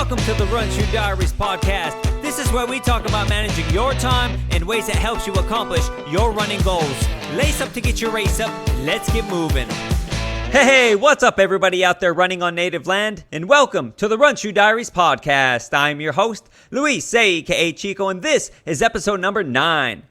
Welcome to the Diaries podcast. This is where we talk about managing your time in ways that helps you accomplish your running goals. Lace up to get your race up. Let's get moving. Hey, what's up everybody out there running on native land? And welcome to the Diaries podcast. I'm your host, Luis, aka Chico, and this is episode number 9.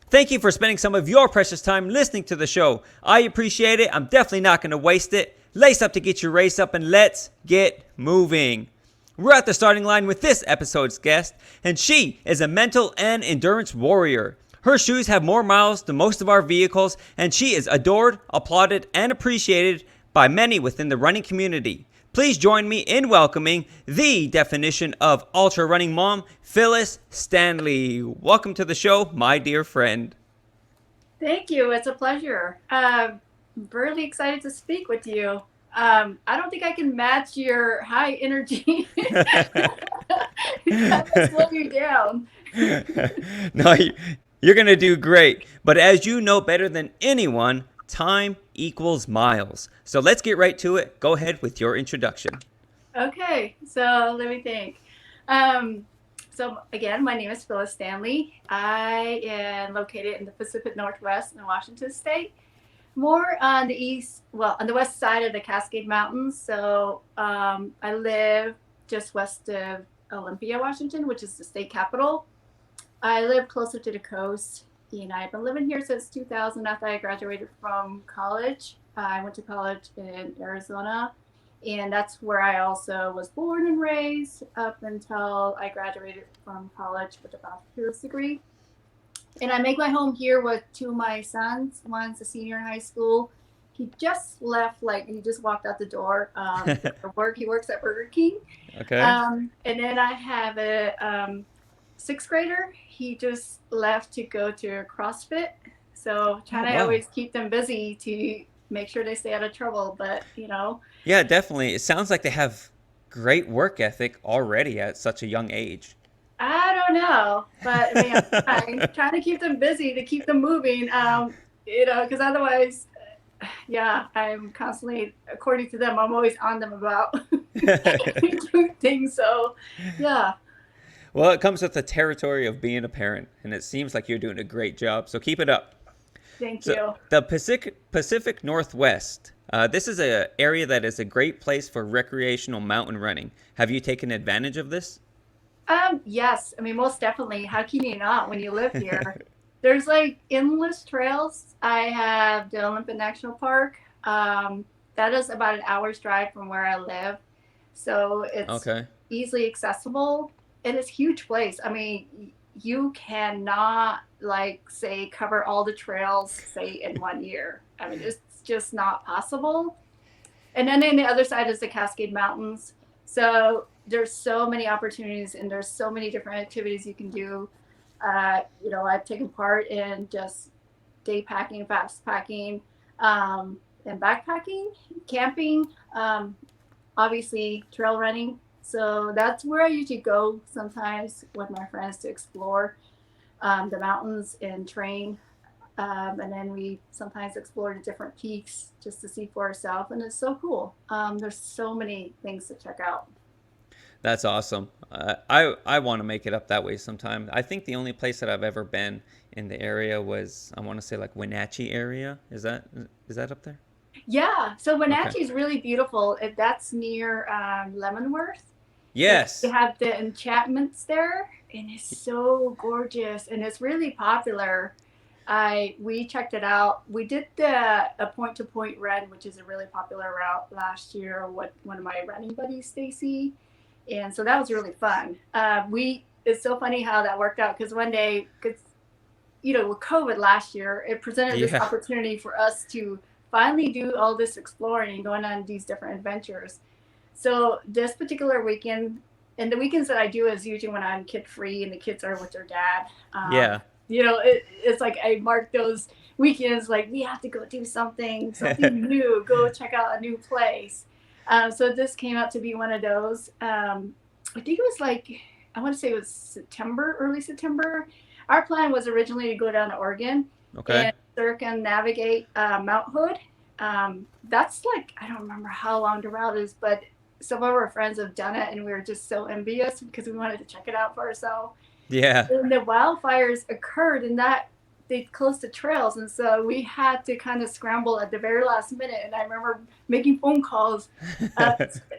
Thank you for spending some of your precious time listening to the show. I appreciate it. I'm definitely not going to waste it. Lace up to get your race up and let's get moving. We're at the starting line with this episode's guest, and she is a mental and endurance warrior. Her shoes have more miles than most of our vehicles, and she is adored, applauded, and appreciated by many within the running community. Please join me in welcoming the definition of ultra running mom, Phyllis Stanley. Welcome to the show, my dear friend. Thank you. It's a pleasure. Really excited to speak with you. I don't think I can match your high energy. I can slow you down. No, you're going to do great. But as you know better than anyone, time equals miles. So let's get right to it. Go ahead with your introduction. Okay, so let me think. So again, my name is Phyllis Stanley. I am located in the Pacific Northwest in Washington State. More on the on the west side of the Cascade Mountains. So I live just west of Olympia, Washington, which is the state capital. I live closer to the coast, and I've been living here since 2000 after I graduated from college. I went to college in Arizona, and that's where I also was born and raised up until I graduated from college with a bachelor's degree. And I make my home here with two of my sons. One's a senior in high school. He just left, he just walked out the door for work. He works at Burger King. Okay. And then I have a sixth grader. He just left to go to CrossFit. So trying to always keep them busy to make sure they stay out of trouble. But, Yeah, definitely. It sounds like they have great work ethic already at such a young age. I don't know, but I'm trying to keep them busy, to keep them moving, because otherwise, I'm constantly, according to them, I'm always on them about doing things. So, yeah. Well, it comes with the territory of being a parent, and it seems like you're doing a great job. So keep it up. Thank you. The Pacific Northwest. This is an area that is a great place for recreational mountain running. Have you taken advantage of this? Yes. Most definitely. How can you not when you live here? There's endless trails. I have the Olympic National Park. That is about an hour's drive from where I live. So it's easily accessible. And it's a huge place. You cannot cover all the trails, say, in 1 year. It's just not possible. And then on the other side is the Cascade Mountains. So there's so many opportunities and there's so many different activities you can do. I've taken part in just day packing, fast packing, and backpacking, camping, obviously trail running. So that's where I usually go sometimes with my friends to explore the mountains and train. And then we sometimes explore the different peaks just to see for ourselves. And it's so cool. There's so many things to check out. That's awesome. I want to make it up that way sometime. I think the only place that I've ever been in the area was, I want to say Wenatchee area. Is that up there? Yeah. So Wenatchee is really beautiful. That's near Leavenworth. Yes. You have the enchantments there, and it's so gorgeous, and it's really popular. We checked it out. We did a point-to-point run, which is a really popular route last year with one of my running buddies, Stacy. And so that was really fun. It's so funny how that worked out because one day, with COVID last year, it presented this opportunity for us to finally do all this exploring and going on these different adventures. So this particular weekend, and the weekends that I do is usually when I'm kid-free and the kids are with their dad. It's I mark those weekends we have to go do something new, go check out a new place. So this came out to be one of those. I think it was I want to say it was early September. Our plan was originally to go down to Oregon and circumnavigate Mount Hood. That's I don't remember how long the route is, but some of our friends have done it, and we were just so envious because we wanted to check it out for ourselves. Yeah. And the wildfires occurred, and that they closed the trails, and so we had to kind of scramble at the very last minute. And I remember making phone calls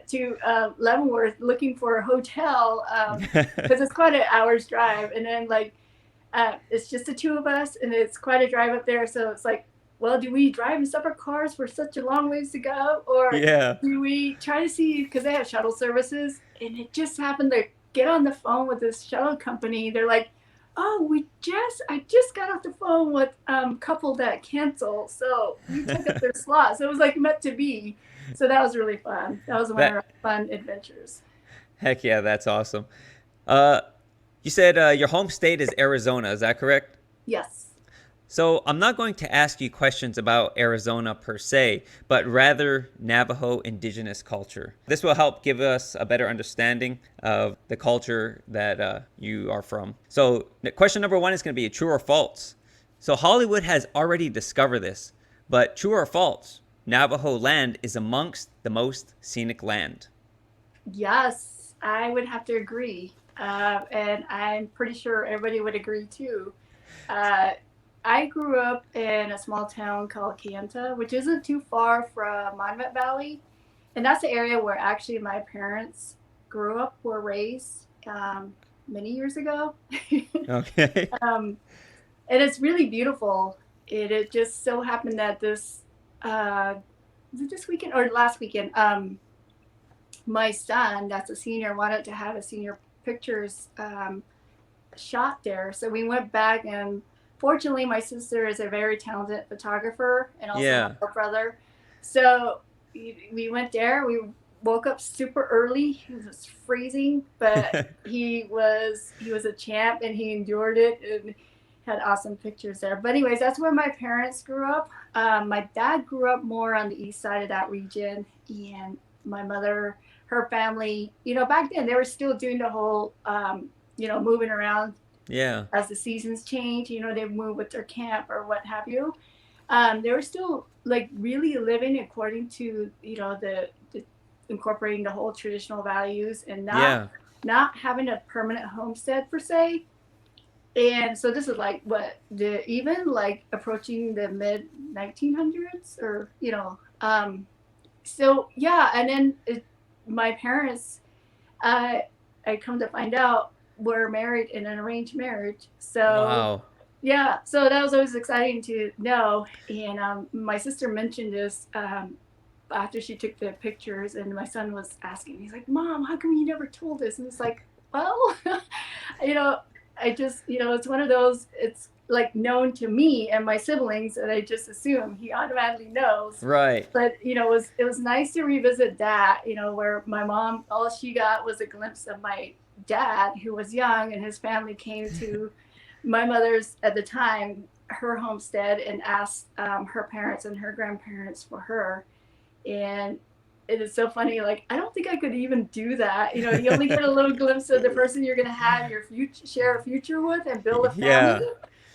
to Leavenworth looking for a hotel because it's quite an hour's drive, and then like it's just the two of us, and it's quite a drive up there. So it's like, well, do we drive in separate cars for such a long ways to go, or Yeah. do we try to see, because they have shuttle services? And it just happened to get on the phone with this shuttle company. They're like, oh, I just got off the phone with couple that canceled, so we took up their slot. So it was like meant to be. So that was really fun. That was one of our fun adventures. Heck yeah, that's awesome. You said your home state is Arizona, is that correct? Yes. So I'm not going to ask you questions about Arizona per se, but rather Navajo indigenous culture. This will help give us a better understanding of the culture that you are from. So question number one is going to be true or false. So Hollywood has already discovered this, but true or false, Navajo land is amongst the most scenic land. Yes, I would have to agree. And I'm pretty sure everybody would agree too. I grew up in a small town called Kayenta, which isn't too far from Monument Valley. And that's the area where actually my parents were raised many years ago. Okay. And it's really beautiful. It just so happened that was it this weekend or last weekend, my son, that's a senior, wanted to have a senior pictures shot there. So we went back, and fortunately my sister is a very talented photographer, and also my brother. So we went there. We woke up super early. It was freezing, but he was a champ, and he endured it and had awesome pictures there. But anyways, that's where my parents grew up. My dad grew up more on the east side of that region, and my mother, her family, back then they were still doing the whole, moving around. Yeah. As the seasons change, they move with their camp or what have you. They were still like really living according to, the incorporating the whole traditional values and not having a permanent homestead per se. And so this is like even like approaching the mid 1900s or, so yeah. And then my parents, I come to find out, were married in an arranged marriage. So wow. Yeah, so that was always exciting to know. And my sister mentioned this after she took the pictures, and my son was asking, he's like, Mom, how come you never told us? And it's like, well, I just, it's one of those, it's like known to me and my siblings, and I just assume he automatically knows. Right. But, it was nice to revisit that, where my mom, all she got was a glimpse of my dad, who was young, and his family came to my mother's, at the time, her homestead, and asked her parents and her grandparents for her. And it is so funny, like, I don't think I could even do that. You only get a little glimpse of the person you're going to have your share a future with and build a family.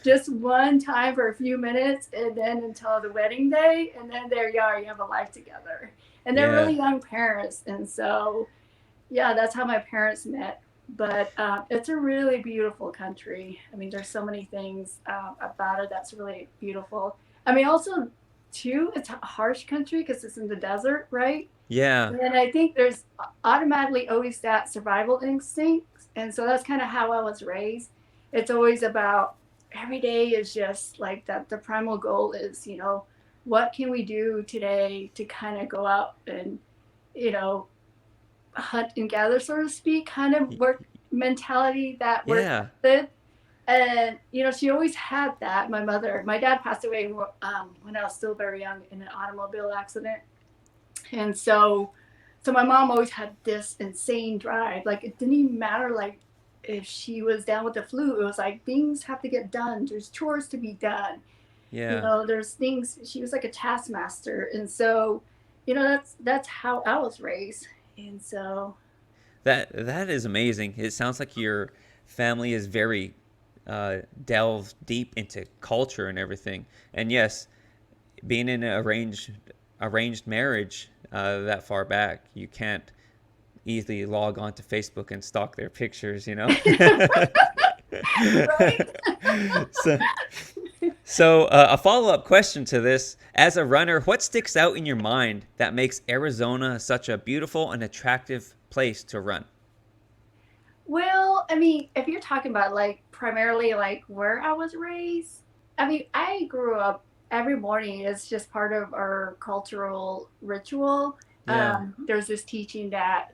Just one time for a few minutes, and then until the wedding day, and then there you are, you have a life together. And they're really young parents, and so yeah, that's how my parents met. But it's a really beautiful country. I mean, there's so many things about it that's really beautiful. I mean, also too, it's a harsh country because it's in the desert, right? Yeah. And I think there's automatically always that survival instinct, and so that's kind of how I was raised. It's always about, every day is just like that. The primal goal is, what can we do today to kind of go out and, hunt and gather, so to speak, kind of work mentality that we're with. And, she always had that. My dad passed away when I was still very young in an automobile accident. And so my mom always had this insane drive. Like, it didn't even matter, like, if she was down with the flu. It was like, things have to get done. There's chores to be done. Yeah. There's things. She was like a taskmaster. And so, that's how I was raised. And so that is amazing. It sounds like your family is very delved deep into culture and everything. And yes, being in an arranged marriage that far back, you can't easily log on to Facebook and stalk their pictures, you know? Right? so, so a follow-up question to this. As a runner, what sticks out in your mind that makes Arizona such a beautiful and attractive place to run? Well, I mean, if you're talking about like primarily like where I was raised, I mean, I grew up every morning is just part of our cultural ritual. Yeah. There's this teaching that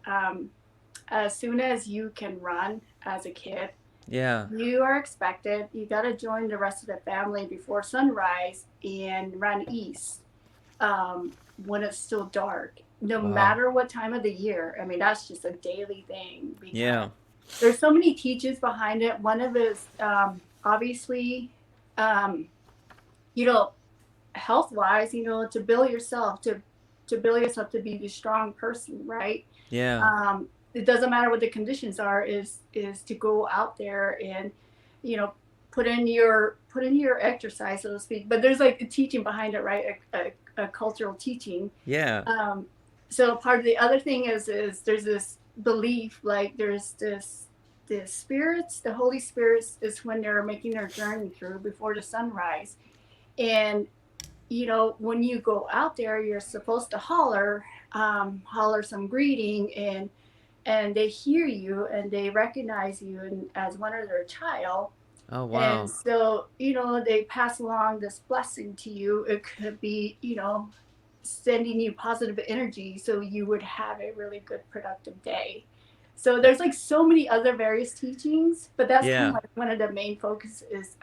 as soon as you can run as a kid, Yeah. you are expected, you got to join the rest of the family before sunrise and run east when it's still dark, no Wow. matter what time of the year. I mean, that's just a daily thing because Yeah. there's so many teachings behind it. One of it is obviously, um, you know, health wise, to build yourself, to build yourself to be the strong person, right? Yeah. It doesn't matter what the conditions are, is to go out there and, you know, put in your exercise, so to speak. But there's like a teaching behind it, right? A cultural teaching. Yeah. So part of the other thing is there's this belief, like there's the spirits, the Holy Spirits is when they're making their journey through before the sunrise. And when you go out there, you're supposed to holler some greeting, and they hear you and they recognize you and as one of their child. Oh, And wow. so, they pass along this blessing to you. It could be, sending you positive energy so you would have a really good, productive day. So there's like so many other various teachings, but that's kind of Yeah. like one of the main focus is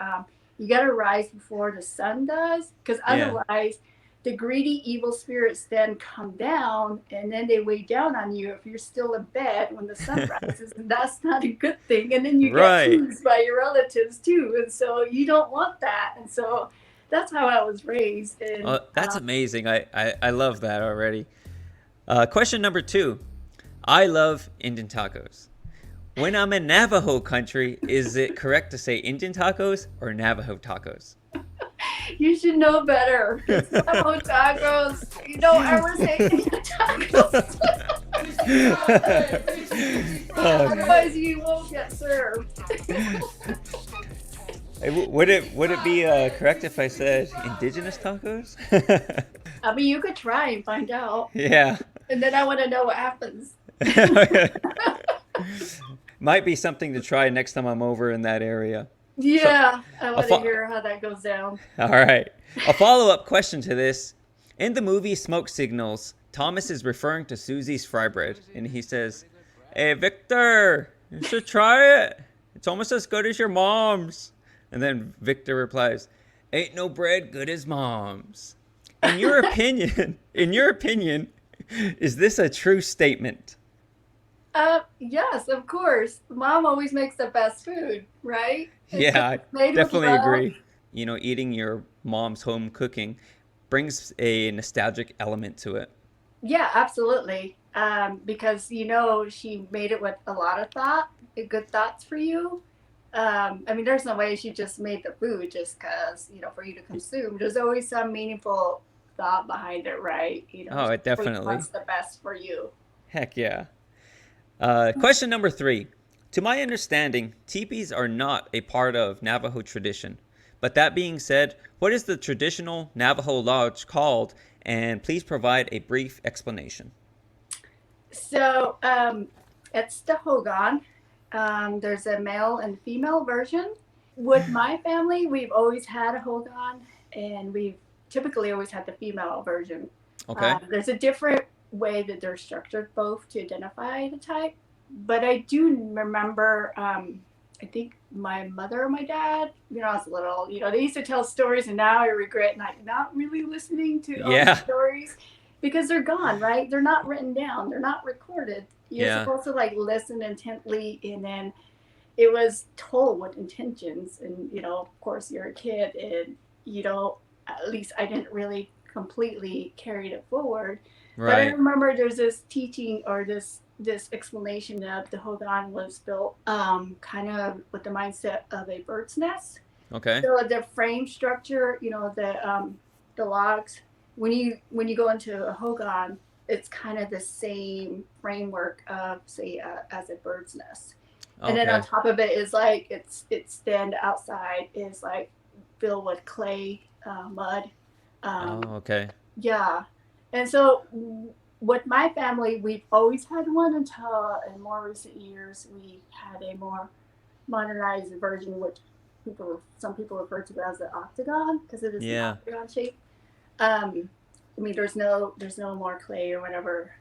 you got to rise before the sun does, because Yeah. otherwise the greedy evil spirits then come down and then they weigh down on you if you're still in bed when the sun rises, and that's not a good thing. And then you get Right. teased by your relatives too, and so you don't want that. And so that's how I was raised. And That's amazing. I love that already. Question number 2. I love Indian tacos. When I'm in Navajo country, is it correct to say Indian tacos or Navajo tacos? you should know better. It's Navajo tacos. You don't ever say Indian tacos. Oh, Otherwise, you won't get served. would it be correct if I said indigenous tacos? I mean, you could try and find out. Yeah. And then I want to know what happens. Might be something to try next time I'm over in that area. Yeah, I A want to fo- hear how that goes down. All right. A follow-up question to this. In the movie Smoke Signals, Thomas is referring to Susie's fry bread, and he says, "Hey, Victor, you should try it. It's almost as good as your mom's." And then Victor replies, "Ain't no bread good as mom's." In your opinion, is this a true statement? Yes, of course. Mom always makes the best food, right? It's Yeah, I made with definitely love. agree. Eating your mom's home cooking brings a nostalgic element to it. Yeah, absolutely. Because she made it with a lot of thought, good thoughts for you. I mean, there's no way she just made the food just because for you to consume. There's always some meaningful thought behind it, right? Oh, She it always definitely. wants the best for you. Heck yeah. Question number 3. To my understanding, teepees are not a part of Navajo tradition. But that being said, what is the traditional Navajo lodge called? And please provide a brief explanation. So it's the Hogan. There's a male and female version. With my family, we've always had a Hogan, and we've typically always had the female version. Okay. There's a different way that they're structured both to identify the type, but I do remember, I think my mother or my dad, I was little, they used to tell stories, and now I regret not really listening to all the Yeah. stories because they're gone, right? They're not written down, they're not recorded. You're Yeah. supposed to like listen intently, and then it was told with intentions. And of course you're a kid, and at least I didn't really completely carry it forward. But I Right. remember there's this teaching, or this explanation that the Hogan was built kind of with the mindset of a bird's nest. Okay. So the frame structure, the logs, when you go into a Hogan, it's kind of the same framework of, say, as a bird's nest. And then on Okay. top of it is like it's then the outside is like filled with clay, mud. Um, Oh, okay. yeah, and so with my family, we've always had one until in more recent years we had a more modernized version, which some people refer to as the octagon because it is an Yeah. octagon shape. I mean, there's no more clay or whatever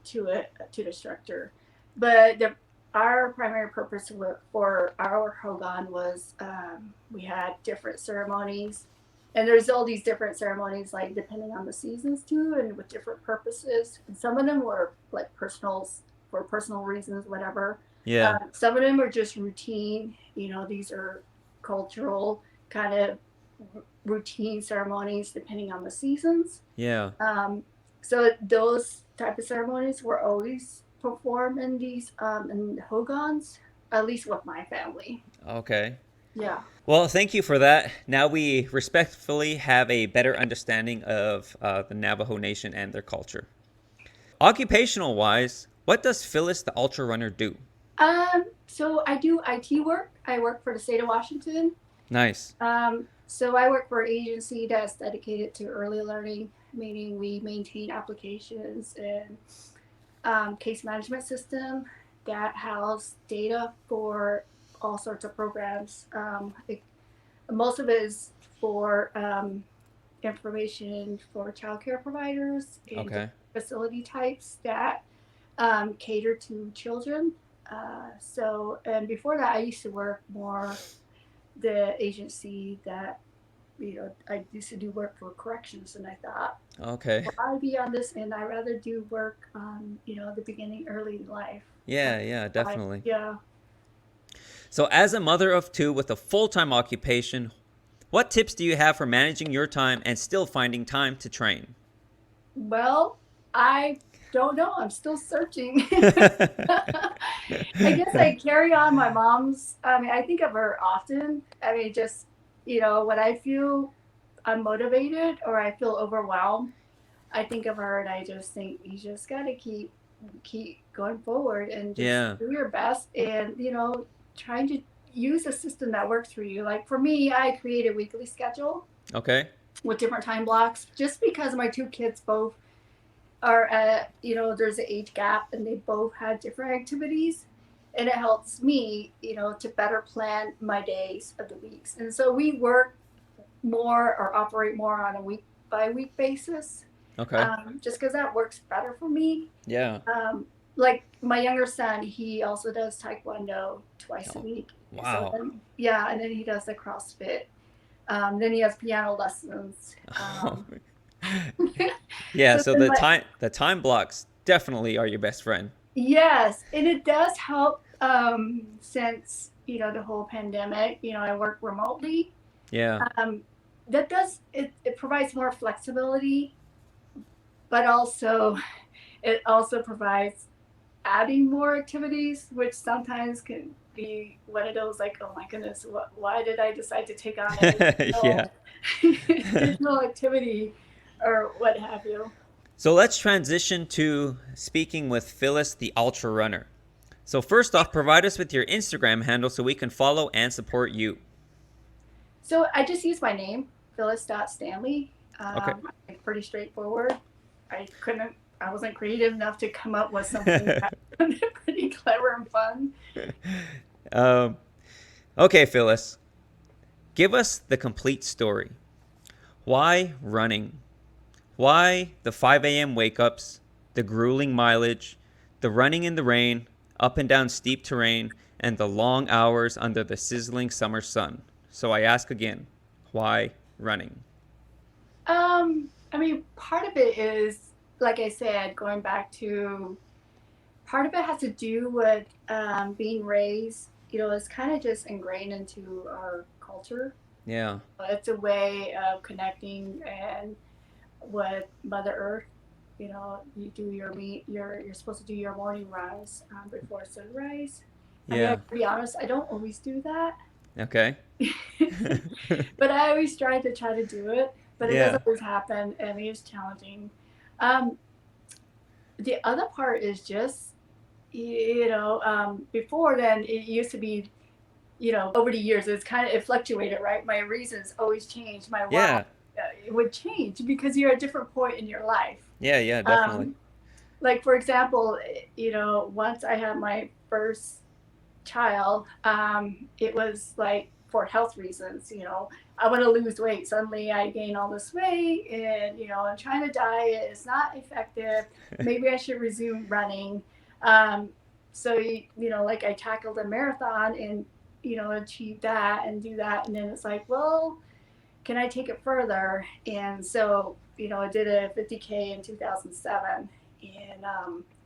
to it to the structure, but our primary purpose for our Hogan was we had different ceremonies, and there's all these different ceremonies like depending on the seasons too, and with different purposes. And some of them were like personals for personal reasons, whatever. Yeah. Some of them are just routine. You know, these are cultural kind of routine ceremonies depending on the seasons. Yeah. So those type of ceremonies were always performed in these in Hogans, at least with my family. Okay. Yeah. Well, thank you for that. Now we respectfully have a better understanding of the Navajo Nation and their culture. Occupational wise, what does Phyllis the Ultra Runner do? So I do IT work. I work for the state of Washington. Nice. So I work for an agency that's dedicated to early learning, meaning we maintain applications and case management system that house data for all sorts of programs. Most of it is for information for childcare providers and Okay. facility types that cater to children. And before that, I used to work more the agency that, I used to do work for corrections, and I thought, Okay. well, I'd be on this, and I'd rather do work on, the beginning, early in life. Yeah, yeah, definitely. Yeah. So, as a mother of two with a full time occupation, what tips do you have for managing your time and still finding time to train? Well, I don't know. I'm still searching. I guess I carry on my mom's. I mean, I think of her often. I mean, just, when I feel unmotivated or I feel overwhelmed, I think of her and I just think you just got to keep going forward and just Yeah. do your best and, trying to use a system that works for you. Like for me, I create a weekly schedule Okay. with different time blocks just because my two kids both are at, there's an age gap and they both had different activities. And it helps me, to better plan my days of the weeks. And so we work more or operate more on a week by week basis, Okay. just because that works better for me. Yeah. Like my younger son, he also does Taekwondo twice a Oh, week. So wow. then, yeah, and then he does the CrossFit. Then he has piano lessons. Yeah, So so then the time blocks definitely are your best friend. yes, and it does help since the whole pandemic. I work remotely. Yeah. Um, that does it provides more flexibility, but also it also provides adding more activities, which sometimes can be one of those like, oh my goodness, why did I decide to take on an Yeah. additional activity or what have you? So let's transition to speaking with Phyllis the Ultra Runner. So first off, provide us with your Instagram handle so we can follow and support you. So I just use my name, Phyllis.Stanley. Okay. Pretty straightforward. I wasn't creative enough to come up with something that pretty clever and fun. Okay, Phyllis, give us the complete story. Why running? Why the 5 a.m. wake ups, the grueling mileage, the running in the rain, up and down steep terrain, and the long hours under the sizzling summer sun? So I ask again, why running? I mean, part of it is, like I said, going back to part of it has to do with being raised. It's kind of just ingrained into our culture. Yeah. It's a way of connecting and with Mother Earth. You do you're supposed to do your morning rise before sunrise. I mean, Yeah. to be honest, I don't always do that, Okay. but I always try to do it. But it Yeah. doesn't always happen. I mean, it's challenging. Um, the other part is just, before then it used to be, over the years it fluctuated, right? My reasons always changed. My why, Yeah. it would change because you're at a different point in your life. Yeah, yeah, definitely. Um, like for example, once I had my first child, it was like for health reasons. I want to lose weight. Suddenly I gain all this weight, and I'm trying to diet. It's not effective. Maybe I should resume running. So like I tackled a marathon and achieve that and do that, and then it's like, well, can I take it further? And so I did a 50K in 2007, and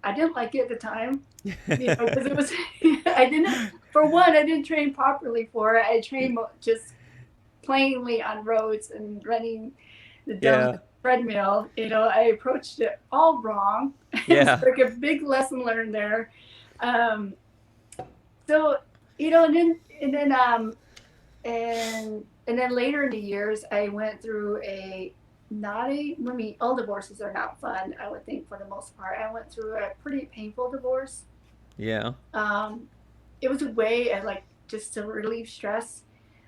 I didn't like it at the time, because it was I didn't train properly for it. I trained just plainly on roads and running the dumb Yeah. treadmill. I approached it all wrong. It's Yeah. like a big lesson learned there. Um, so and then later in the years, I went through all divorces are not fun, I would think, for the most part. I went through a pretty painful divorce. Yeah. Um, it was a way of like just to relieve stress.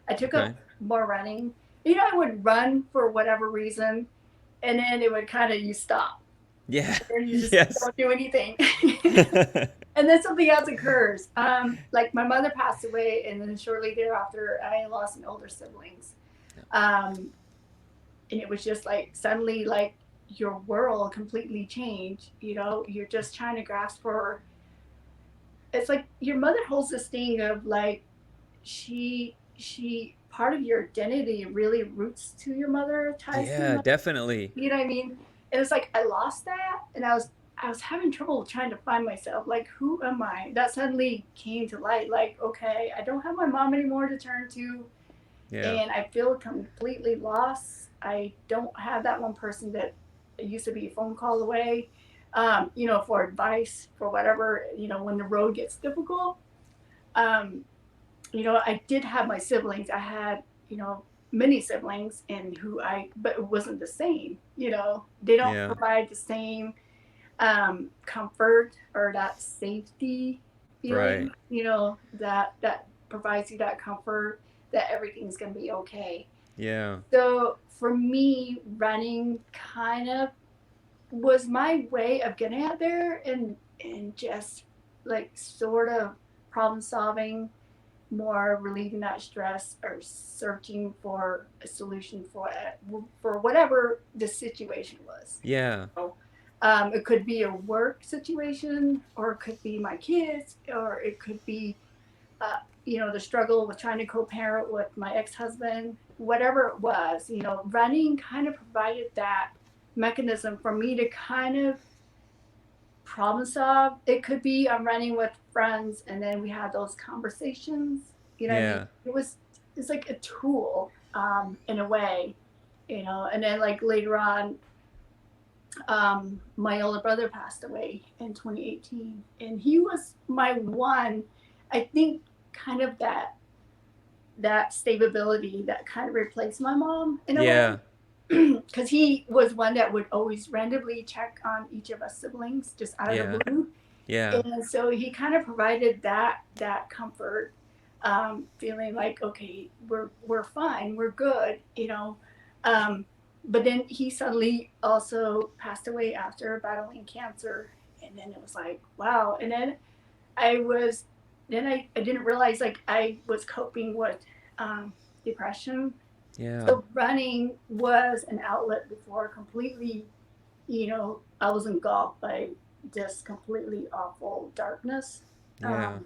I took Okay. up more running. I would run for whatever reason, and then it would kind of, you stop, Yeah. and you just Yes. don't do anything. And then something else occurs. Like my mother passed away, and then shortly thereafter, I lost an older siblings. Um, and it was just like suddenly, like your world completely changed. You're just trying to grasp for. It's like your mother holds this thing of like she part of your identity really roots to your mother, ties to your Yeah, mother. definitely. You know what I mean? And it's like I lost that, and I was having trouble trying to find myself. Like, who am I? That suddenly came to light. Like, okay, I don't have my mom anymore to turn to, Yeah. and I feel completely lost. I don't have that one person that used to be a phone call away, for advice, for whatever, when the road gets difficult. Um, I did have my siblings. I had, many siblings, and but it wasn't the same. They don't Yeah. provide the same comfort or that safety Right. feeling, that provides you that comfort that everything's going to be okay. Yeah. So for me, running kind of was my way of getting out there and just like sort of problem solving, more relieving that stress or searching for a solution for whatever the situation was. Yeah. So, it could be a work situation, or it could be my kids, or it could be, the struggle with trying to co-parent with my ex-husband. Whatever it was, running kind of provided that mechanism for me to kind of problem solve. It could be I'm running with friends, and then we had those conversations. You know what I mean? Yeah. It's like a tool, in a way, and then like later on, my older brother passed away in 2018, and he was my one, I think, kind of that stability that kind of replaced my mom in a way, Yeah. because he was one that would always randomly check on each of us siblings just out of the Yeah. blue, Yeah. and so he kind of provided that comfort, feeling like, okay, we're fine, we're good, um, but then he suddenly also passed away after battling cancer, and then it was like, wow. And then I was I didn't realize like I was coping with, depression. Yeah. So running was an outlet before completely, I was engulfed by this completely awful darkness. Yeah.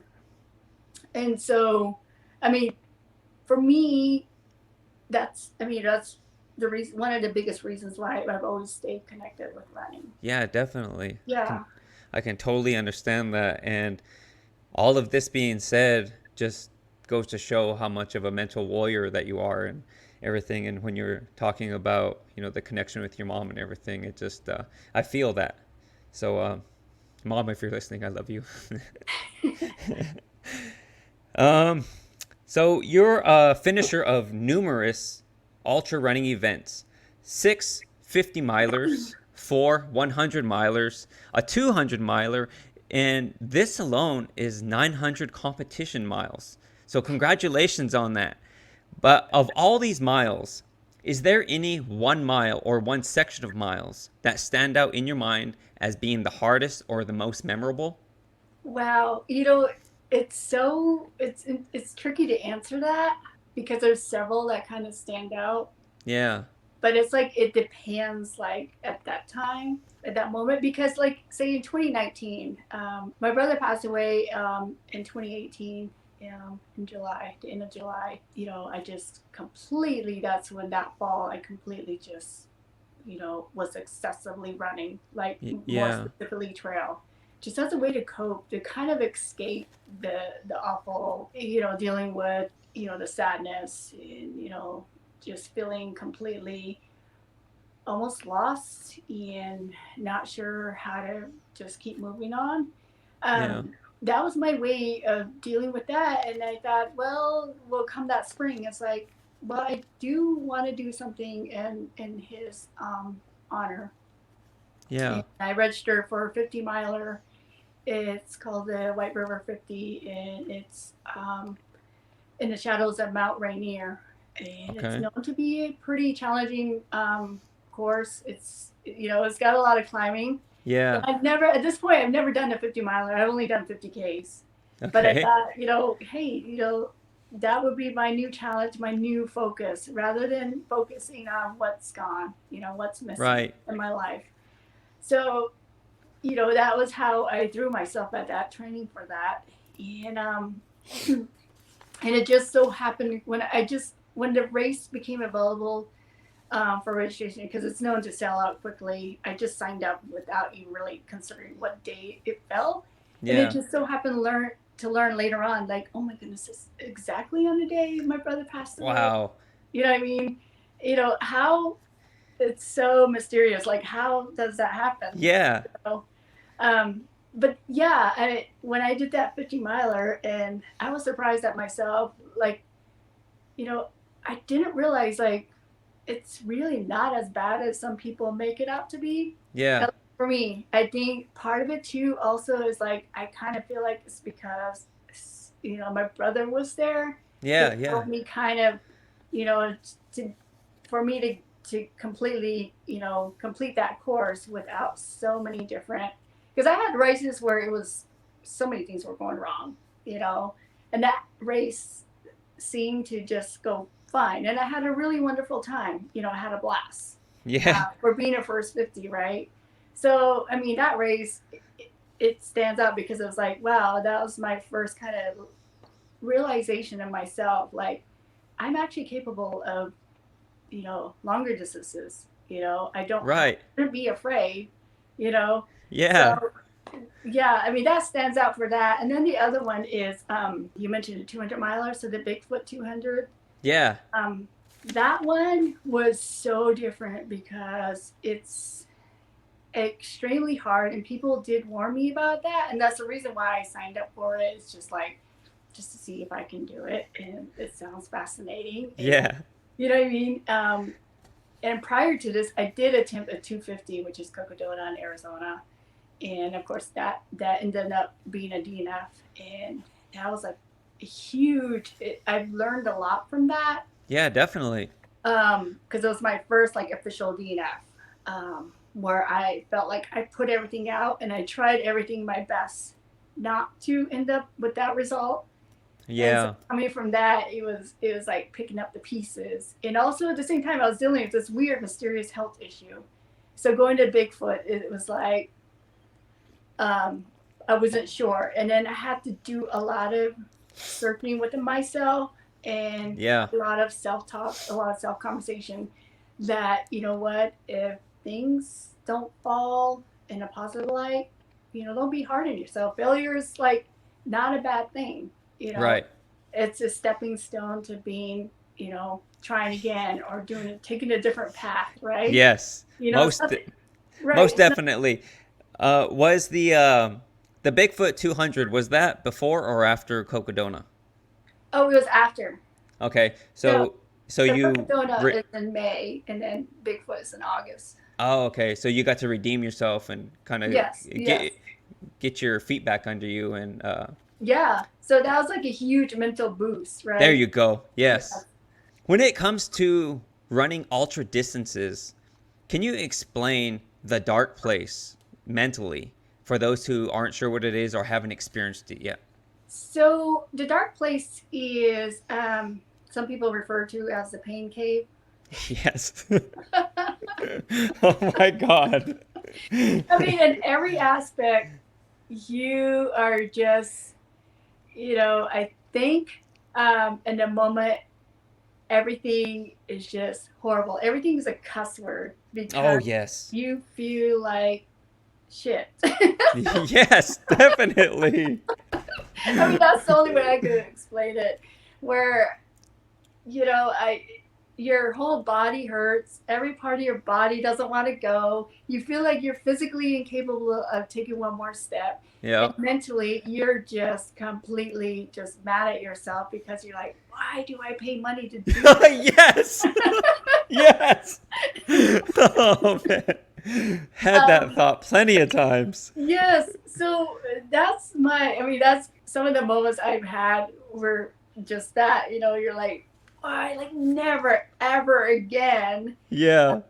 And so, I mean, for me, that's the reason, one of the biggest reasons why I've always stayed connected with running. Yeah, definitely. Yeah. I can totally understand that. And all of this being said, just goes to show how much of a mental warrior that you are and everything. And when you're talking about, the connection with your mom and everything, it just, I feel that. So, mom, if you're listening, I love you. um, so you're a finisher of numerous ultra running events, 6 50 milers, 4 100 milers, a 200 miler, and this alone is 900 competition miles. So congratulations on that. But of all these miles, is there any one mile or one section of miles that stand out in your mind as being the hardest or the most memorable? Wow, it's tricky to answer that because there's several that kind of stand out. Yeah. But it's like it depends, like at that time, at that moment, because like say in 2019, my brother passed away in 2018. In July, the end of July, I just completely, that's when that fall, I completely just, was excessively running, like more Yeah. specifically trail, just as a way to cope, to kind of escape the awful, dealing with, the sadness and, just feeling completely almost lost and not sure how to just keep moving on. Yeah. That was my way of dealing with that. And I thought, well, come that spring, it's like, well, I do want to do something in his honor. Yeah. And I registered for a 50 miler. It's called the White River 50, and it's in the shadows of Mount Rainier. And it's Okay. known to be a pretty challenging course. It's got a lot of climbing. Yeah. At this point, I've never done a 50 miler. I've only done 50Ks. But I Okay. thought, hey, that would be my new challenge, my new focus, rather than focusing on what's gone, what's missing Right. in my life. So, that was how I threw myself at that, training for that. And and it just so happened when the race became available for registration, because it's known to sell out quickly, I just signed up without even really considering what day it fell. And it Yeah. just so happened to learn later on, like, oh my goodness, it's exactly on the day my brother passed away. Wow. You know what I mean? How it's so mysterious. Like, how does that happen? Yeah. So, but yeah, when I did that 50 miler, and I was surprised at myself, like, I didn't realize, like, it's really not as bad as some people make it out to be. Yeah. For me, I think part of it too also is like, I kind of feel like it's because, my brother was there. Yeah. It Yeah. helped me kind of, to for me to completely, complete that course without so many different, because I had races where it was so many things were going wrong, and that race seemed to just go fine. And I had a really wonderful time. I had a blast Yeah. for being a first 50, right? So, I mean, that race, it stands out because it was like, wow, that was my first kind of realization of myself. Like, I'm actually capable of, longer distances. I don't have Right. to be afraid, you know. Yeah. So, yeah, I mean, that stands out for that. And then the other one is, you mentioned a 200 miler, so the Bigfoot 200. Yeah. That one was so different because it's extremely hard, and people did warn me about that, and that's the reason why I signed up for it. It's just to see if I can do it, and it sounds fascinating. And, Yeah. you know what I mean? And prior to this, I did attempt a 250, which is Cocodona in Arizona, and of course that ended up being a DNF, and that was like a huge. I've learned a lot from that. Yeah, definitely. Because it was my first like official DNF, where I felt like I put everything out and I tried everything my best not to end up with that result. And so Yeah. coming from that, it was like picking up the pieces, and also at the same time I was dealing with this weird, mysterious health issue. So going to Bigfoot, it was like, I wasn't sure, and then I had to do a lot of searching within myself, and Yeah. a lot of self-talk, a lot of self-conversation, that, what, if things don't fall in a positive light, don't be hard on yourself. Failure is like not a bad thing. Right. It's a stepping stone to being, trying again, or taking a different path, right? Yes. It's Most nothing, right? most definitely. Was the Bigfoot 200, was that before or after Cocodona? Oh, it was after. Okay. So So the you Cocodona is in May, and then Bigfoot is in August. Oh, okay. So you got to redeem yourself and kind of Yes, yes. get your feet back under you, and Yeah. So that was like a huge mental boost, there right? you go. Yeah. Yes. When it comes to running ultra distances, can you explain the dark place mentally for those who aren't sure what it is or haven't experienced it yet? So the dark place is some people refer to as the pain cave. Yes. Oh my God. I mean, in every aspect, you are just, I think in the moment, everything is just horrible. Everything is a cuss word Oh, because yes. you feel like shit. Yes, definitely. I mean, that's the only way I could explain it. Where, I your whole body hurts. Every part of your body doesn't want to go. You feel like you're physically incapable of taking one more step. And Yeah. mentally, you're just completely just mad at yourself because you're like, why do I pay money to do Yes. Yes. Oh man. Had that um, thought plenty of times. yes. So I mean, that's some of the moments I've had were just that, you're like, why, like never, ever again. Yeah.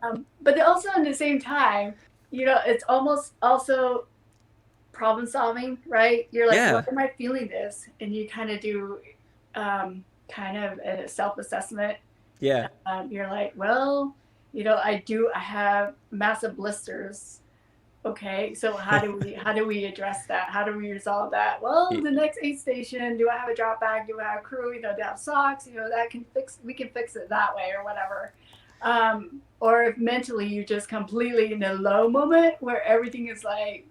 But also at the same time, it's almost also problem solving, right? You're like, why Yeah. am I feeling this? And you kind of do kind of a self assessment. Yeah. You're like, well, I have massive blisters. Okay, so how do we address that? How do we resolve that? Well, the next aid station, do I have a drop bag? Do I have crew? Do I have socks? That can fix. We can fix it that way or whatever. Or if mentally you just completely in a low moment where everything is like,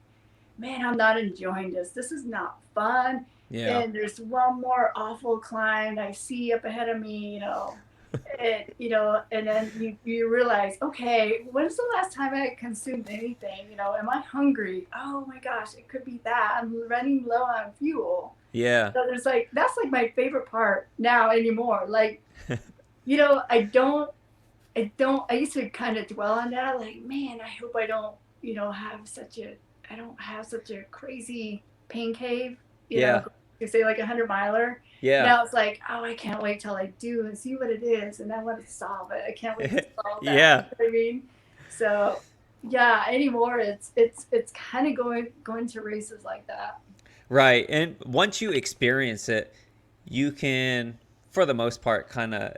man, I'm not enjoying this. This is not fun. Yeah. And there's one more awful climb I see up ahead of me. And then you realize, okay, when's the last time I consumed anything? Am I hungry? Oh my gosh, it could be that I'm running low on fuel. Yeah. So there's like, that's like my favorite part now anymore. Like, I used to kind of dwell on that. Like, man, I hope I don't, I don't have such a crazy pain cave, Yeah. to say like 100 miler. Yeah. Now it's like, oh, I can't wait till I do and see what it is, and I want to solve it. I can't wait to solve that. You Yeah. know what I mean? So, yeah, anymore it's kind of going to races like that. Right. And once you experience it, you can, for the most part, kind of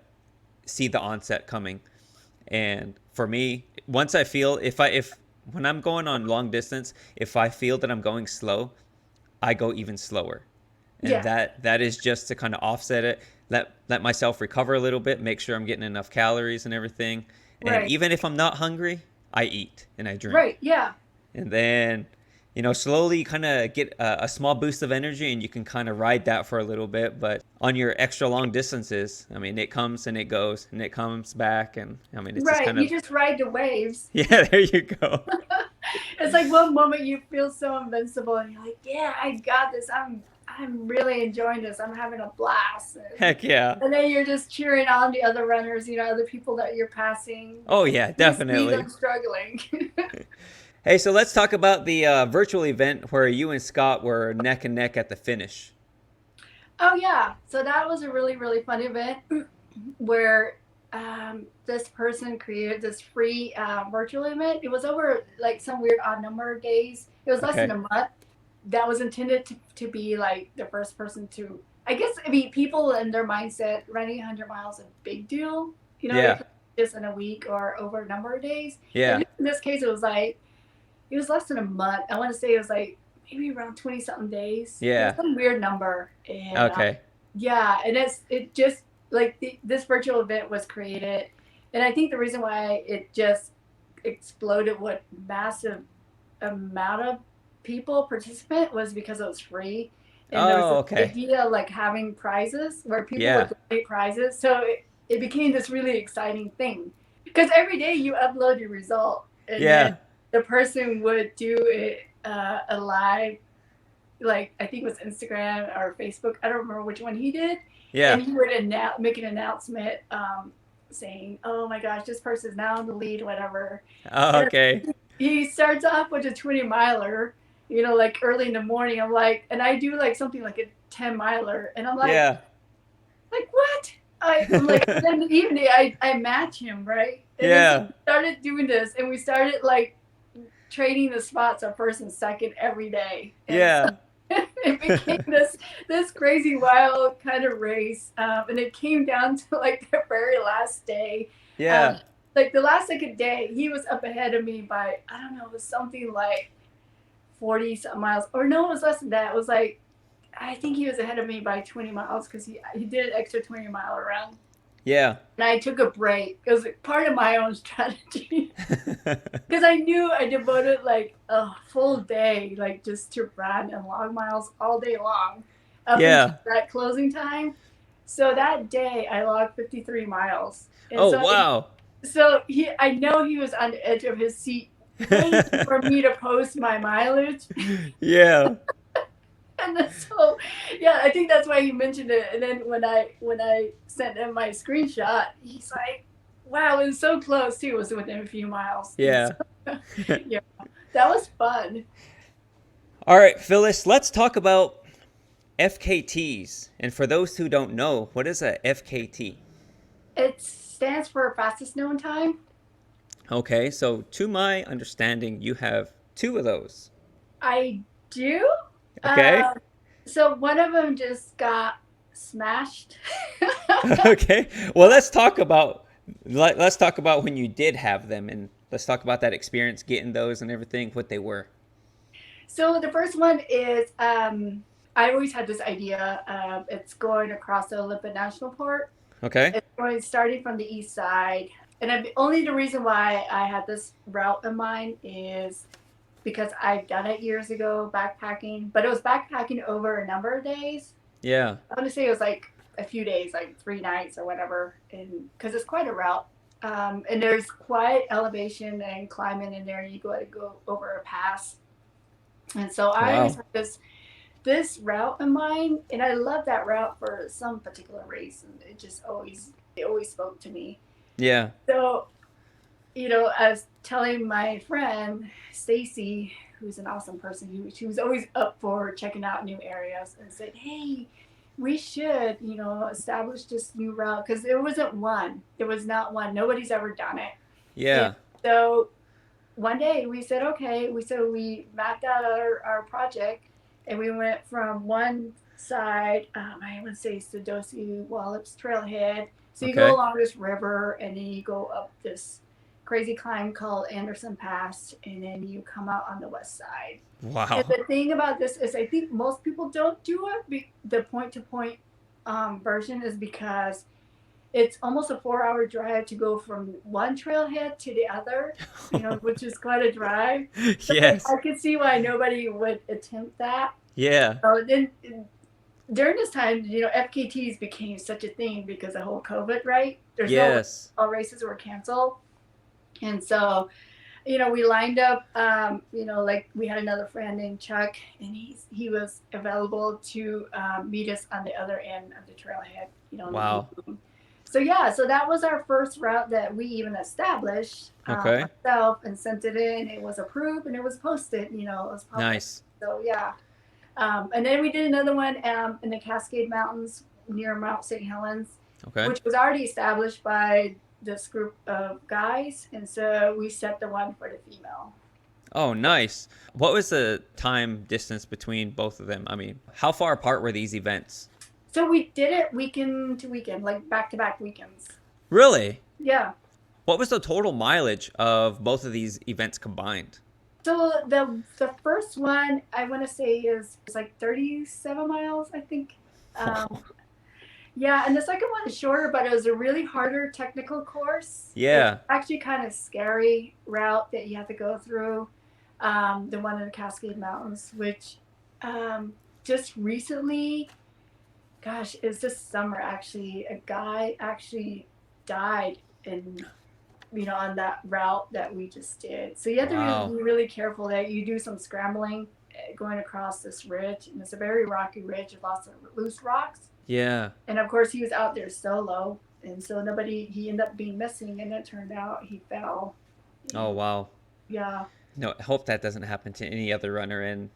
see the onset coming. And for me, once I feel if when I'm going on long distance, if I feel that I'm going slow, I go even slower. And Yeah, that is just to kind of offset it, let myself recover a little bit, make sure I'm getting enough calories and everything. And right, even if I'm not hungry, I eat and I drink. right, yeah, And then slowly kind of get a small boost of energy, and you can kind of ride that for a little bit. But on your extra long distances, I mean, it comes and it goes and it comes back, and I mean, it's just right. kind You of just ride the waves. yeah, there you go. It's like one moment you feel so invincible, and you're like, yeah, I got this. I'm really enjoying this. I'm having a blast. Heck yeah. And then you're just cheering on the other runners, other people that you're passing. Oh yeah, You see definitely. them struggling. Hey, so let's talk about the virtual event where you and Scott were neck and neck at the finish. Oh yeah, so that was a really really fun event where this person created this free virtual event. It was over like some weird odd number of days. It was less than Okay. a month. That was intended to be like the first person to. I guess I mean people in their mindset running 100 miles is a big deal. It Yeah. could be just in a week or over a number of days. Yeah. And in this case, it was less than a month. I want to say it was like maybe around 20 something days. It was Yeah. some weird number. And Okay. yeah, and it just like this virtual event was created. And I think the reason why it just exploded with massive amount of people participant was because it was free. And there was Oh, this okay. idea of like having prizes where people Yeah. would donate prizes. So it became this really exciting thing. Because every day you upload your result and then Yeah. the person would do a live, like I think it was Instagram or Facebook. I don't remember which one he did, Yeah. and he would make an announcement saying, "Oh my gosh, this person's now in the lead, whatever." Oh, And okay. he starts off with a 20 miler, like early in the morning. I'm like, and I do like something like a 10 miler, and I'm Yeah. like what? I'm like, and then in the evening, I match him, right? And then Yeah. we started doing this, and we started like trading the spots of first and second every day, and so Yeah. it became this crazy wild kind of race, and it came down to like the very last day. Um, Yeah. like the last second day, he was up ahead of me by, I don't know, it was something like 40 something miles, or no, it was less than that. It was like, I think he was ahead of me by 20 miles because he did an extra 20-mile run. Yeah. And I took a break. It was part of my own strategy because I knew I devoted like a full day, like just to run and log miles all day long up until Yeah. that closing time. So that day I logged 53 miles. And Oh, wow. I know he was on the edge of his seat waiting for me to post my mileage. Yeah. And then, so yeah, I think that's why he mentioned it. And then when I sent him my screenshot, he's like, "Wow, it was so close too. It was within a few miles." Yeah. So, yeah, that was fun. All right, Phyllis, let's talk about FKTs. And for those who don't know, what is a FKT? It stands for fastest known time. Okay, so to my understanding, you have two of those. I do. Okay. Um, so one of them just got smashed. Okay. Well, let's talk about when you did have them, and let's talk about that experience getting those and everything, what they were. So the first one is I always had this idea. It's going across the Olympic National Park. Okay. It's going starting from the east side. And only the reason why I had this route in mind is because I've done it years ago, backpacking, but it was backpacking over a number of days. Yeah. I want to say it was like a few days, like 3 nights or whatever, and because it's quite a route. And there's quite elevation and climbing in there. You got to go over a pass, and so I always Wow. had this route in mind, and I love that route for some particular race, and it always spoke to me. Yeah. So, I was telling my friend Stacy, who's an awesome person, she was always up for checking out new areas, and said, "Hey, we should, establish this new route because there wasn't one. There was not one. Nobody's ever done it." And Yeah. so one day we said, okay, we mapped out our project, and we went from one side, I would say Sadosi Wallops Trailhead. So you go Okay. along this river, and then you go up this crazy climb called Anderson Pass, and then you come out on the west side. And Wow. the thing about this is, I think most people don't do it. The point to point version is because it's almost a 4 hour drive to go from one trailhead to the other, which is quite a drive. So Yes. I could see why nobody would attempt that. Yeah. So then during this time, FKTs became such a thing because of whole COVID, right? There's no Yes. all races were canceled. And so, we lined up, like we had another friend named Chuck, and he was available to meet us on the other end of the trailhead, in the Wow. evening. So yeah, so that was our first route that we even established Okay. ourselves and sent it in. It was approved and it was posted. It was public. Nice. So yeah, and then we did another one in the Cascade Mountains near Mount St. Helens, Okay. which was already established by this group of guys, and so we set the one for the female. Oh, nice. What was the time distance between both of them? I mean, how far apart were these events? So we did it weekend to weekend, like back-to-back weekends. Really? Yeah. What was the total mileage of both of these events combined? So the first one I want to say is like 37 miles, I think. Yeah, and the second one is shorter, but it was a really harder technical course. Yeah. It's actually kind of scary route that you have to go through. The one in the Cascade Mountains, which just recently, gosh, it's this summer actually, a guy actually died on that route that we just did. So you have to Wow. be really careful that you do some scrambling, going across this ridge, and it's a very rocky ridge with lots of loose rocks. Yeah. And of course, he was out there solo, and so he ended up being missing, and it turned out he fell. Oh, wow. Yeah. No, I hope that doesn't happen to any other runner. And,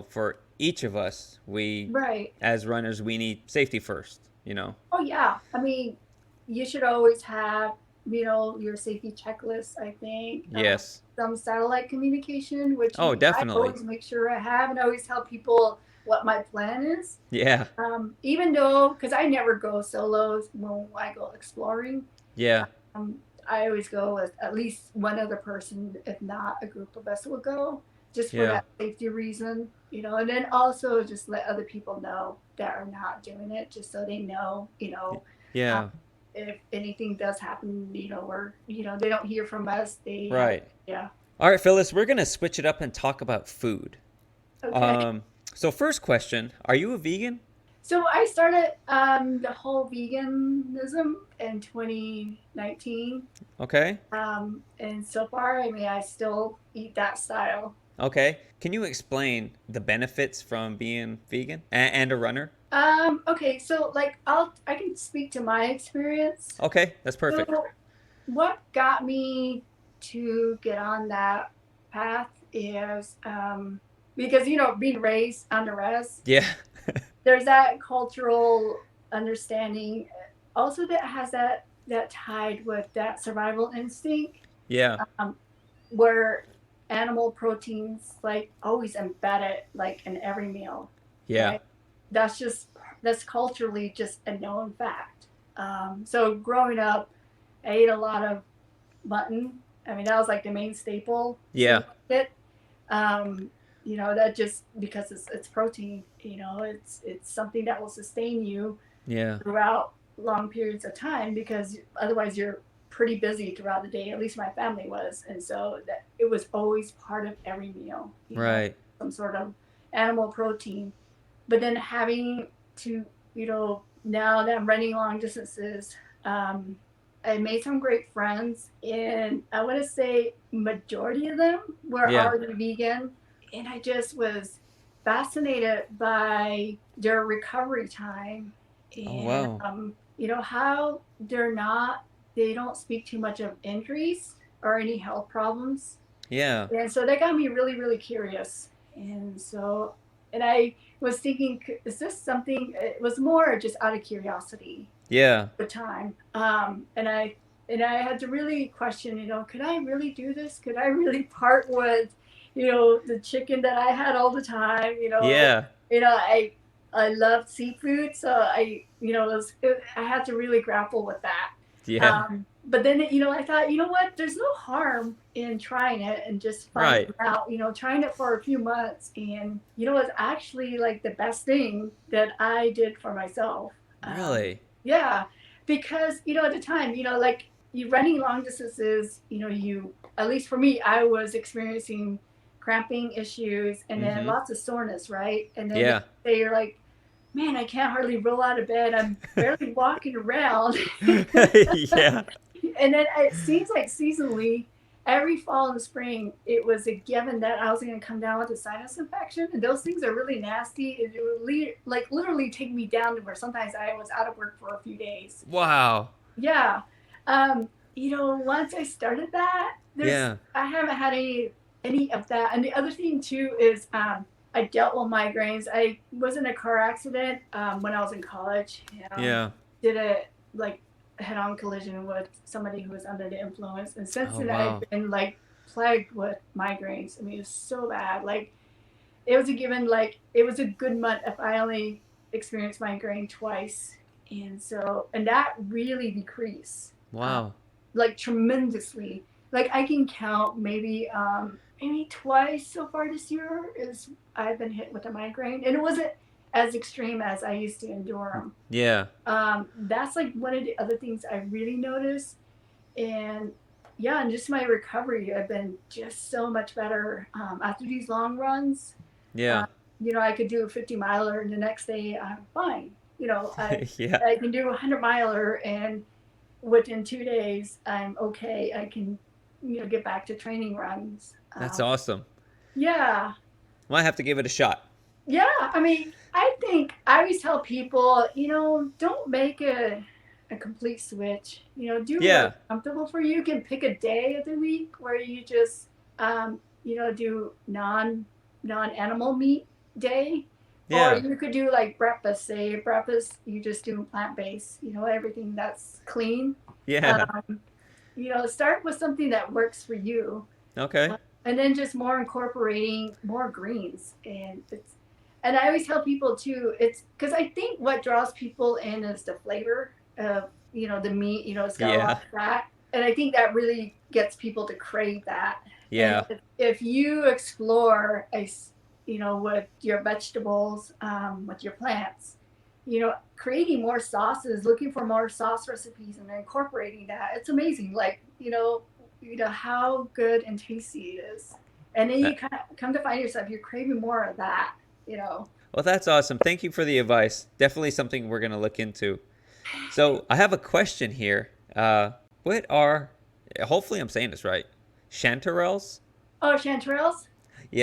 for each of us, Right. as runners, we need safety first. Oh, yeah. I mean, you should always have, your safety checklist, I think. Yes. Some satellite communication, which Oh, I definitely. always make sure I have, and I always tell people what my plan is. Yeah. Even though, because I never go solos when I go exploring. Yeah. I always go with at least one other person, if not a group of us will go, just for Yeah. that safety reason, and then also just let other people know that are not doing it, just so they know, Yeah. if anything does happen, or, they don't hear from us, Right. yeah. All right, Phyllis, we're going to switch it up and talk about food. Okay. So first question, are you a vegan? So I started the whole veganism in 2019. Okay. And so far, I mean, I still eat that style. Okay. Can you explain the benefits from being vegan and a runner? Okay, so like I can speak to my experience. Okay, that's perfect. So what got me to get on that path is because being raised on the res, Yeah. there's that cultural understanding also that has that tied with that survival instinct, Yeah. where animal proteins like always embedded like in every meal. Yeah. Right? That's culturally just a known fact. So growing up, I ate a lot of mutton. I mean, that was like the main staple. Yeah. That just because it's protein. It's something that will sustain you Yeah. throughout long periods of time, because otherwise you're pretty busy throughout the day. At least my family was, and so that it was always part of every meal. Right. Some sort of animal protein. But then having to, now that I'm running long distances, I made some great friends, and I want to say majority of them were already vegan, and I just was fascinated by their recovery time, and how they don't speak too much of injuries or any health problems. Yeah. And so that got me really, really curious. And I was thinking, is this something? It was more just out of curiosity. Yeah. At the time, and I had to really question, could I really do this? Could I really part with, the chicken that I had all the time? Yeah. I loved seafood, so I had to really grapple with that. Yeah. But then, I thought, what? There's no harm in trying it and just finding out, trying it for a few months. And, it's actually like the best thing that I did for myself. Really? Yeah. Because, at the time, like you running long distances, at least for me, I was experiencing cramping issues and then lots of soreness, right? And then you're like, man, I can't hardly roll out of bed. I'm barely walking around. Yeah. And then it seems like seasonally, every fall and spring, it was a given that I was going to come down with a sinus infection. And those things are really nasty. It would literally take me down to where sometimes I was out of work for a few days. Wow. Yeah. Once I started that, I haven't had any of that. And the other thing too is I dealt with migraines. I was in a car accident when I was in college. Did a head-on collision with somebody who was under the influence, and since then I've been plagued with migraines. I mean, it's so bad. It was a given. It was a good month if I only experienced migraine twice, and that really decreased. Wow. Tremendously. I can count maybe twice so far this year is I've been hit with a migraine, and it wasn't as extreme as I used to endure them. Yeah. That's one of the other things I really noticed, and just my recovery, I've been just so much better after these long runs. Yeah. I could do a 50-miler, and the next day I'm fine. I can do a 100-miler, and within 2 days I'm okay. I can get back to training runs. That's awesome. Yeah. Might have to give it a shot. Yeah, I mean, I think I always tell people, don't make a complete switch. Do what's Yeah. comfortable for you. You can pick a day of the week where you just, do non-animal meat day, or Yeah. you could do like breakfast. Say breakfast, you just do plant-based. Everything that's clean. Yeah. Um, start with something that works for you, Okay. and then just more incorporating more greens. And I always tell people too, it's because I think what draws people in is the flavor of, the meat. It's got a lot Yeah. of fat, and I think that really gets people to crave that. And Yeah. if you explore with your vegetables, with your plants, creating more sauces, looking for more sauce recipes, and incorporating that, it's amazing. Like how good and tasty it is, and then Uh, you kind of come to find yourself you're craving more of that. Well, that's awesome. Thank you for the advice. Definitely something we're going to look into. So I have a question here. What are, hopefully I'm saying this right, chanterelles? Oh, chanterelles. So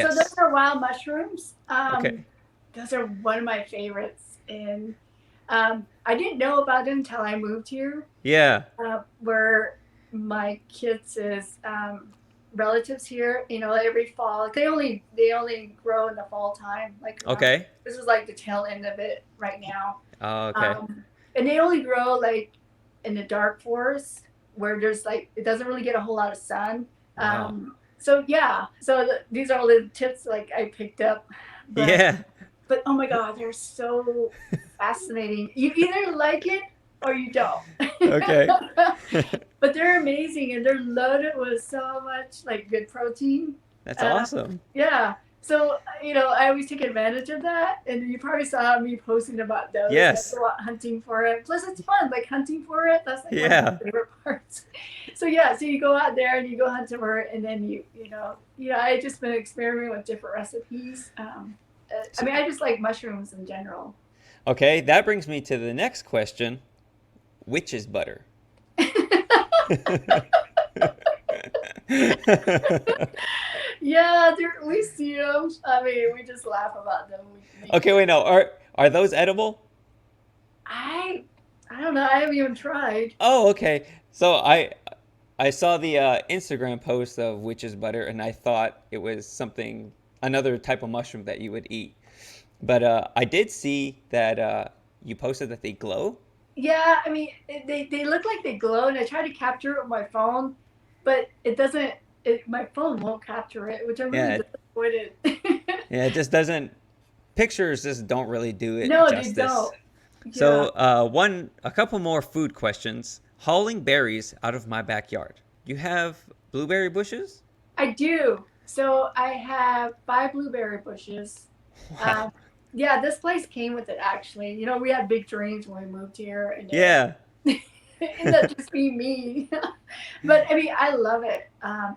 those Yes. are wild mushrooms. Okay. Those are one of my favorites, and I didn't know about them until I moved here, Yeah. where my kids is relatives here. Every fall they only grow in the fall time. Like Okay. this is like the tail end of it right now, Oh, okay. and they only grow like in the dark forest where there's like it doesn't really get a whole lot of sun. Wow. So yeah, these are all the tips like I picked up, but Yeah. but oh my god, they're so fascinating. You either like it or you don't. Okay. But they're amazing, and they're loaded with so much like good protein. That's Uh, awesome. yeah. So I always take advantage of that, and you probably saw me posting about those. I Yes. go out hunting for it. Plus, it's fun, like hunting for it. That's like one of Yeah. my favorite parts. So yeah, so you go out there and you go hunt for it, and then I just been experimenting with different recipes. I mean, I just like mushrooms in general. Okay. That brings me to the next question. Witch's butter. Yeah, we see them. I mean, we just laugh about them. Okay, wait, no. Are those edible? I I don't know. I haven't even tried. Oh, okay. So I saw the Instagram post of witch's butter, and I thought it was something another type of mushroom that you would eat. But I did see that you posted that they glow. Yeah, I mean, they look like they glow, and I tried to capture it with my phone, but it doesn't. My phone won't capture it, which I'm Yeah, really disappointed. yeah. It just doesn't. Pictures just don't really do it No, they justice. don't. Yeah, So a couple more food questions. Hauling berries out of my backyard. You have blueberry bushes? I do. So I have 5 blueberry bushes. Wow. Yeah, this place came with it actually. We had big dreams when we moved here, and Yeah. it ended up just being me. But I mean, I love it.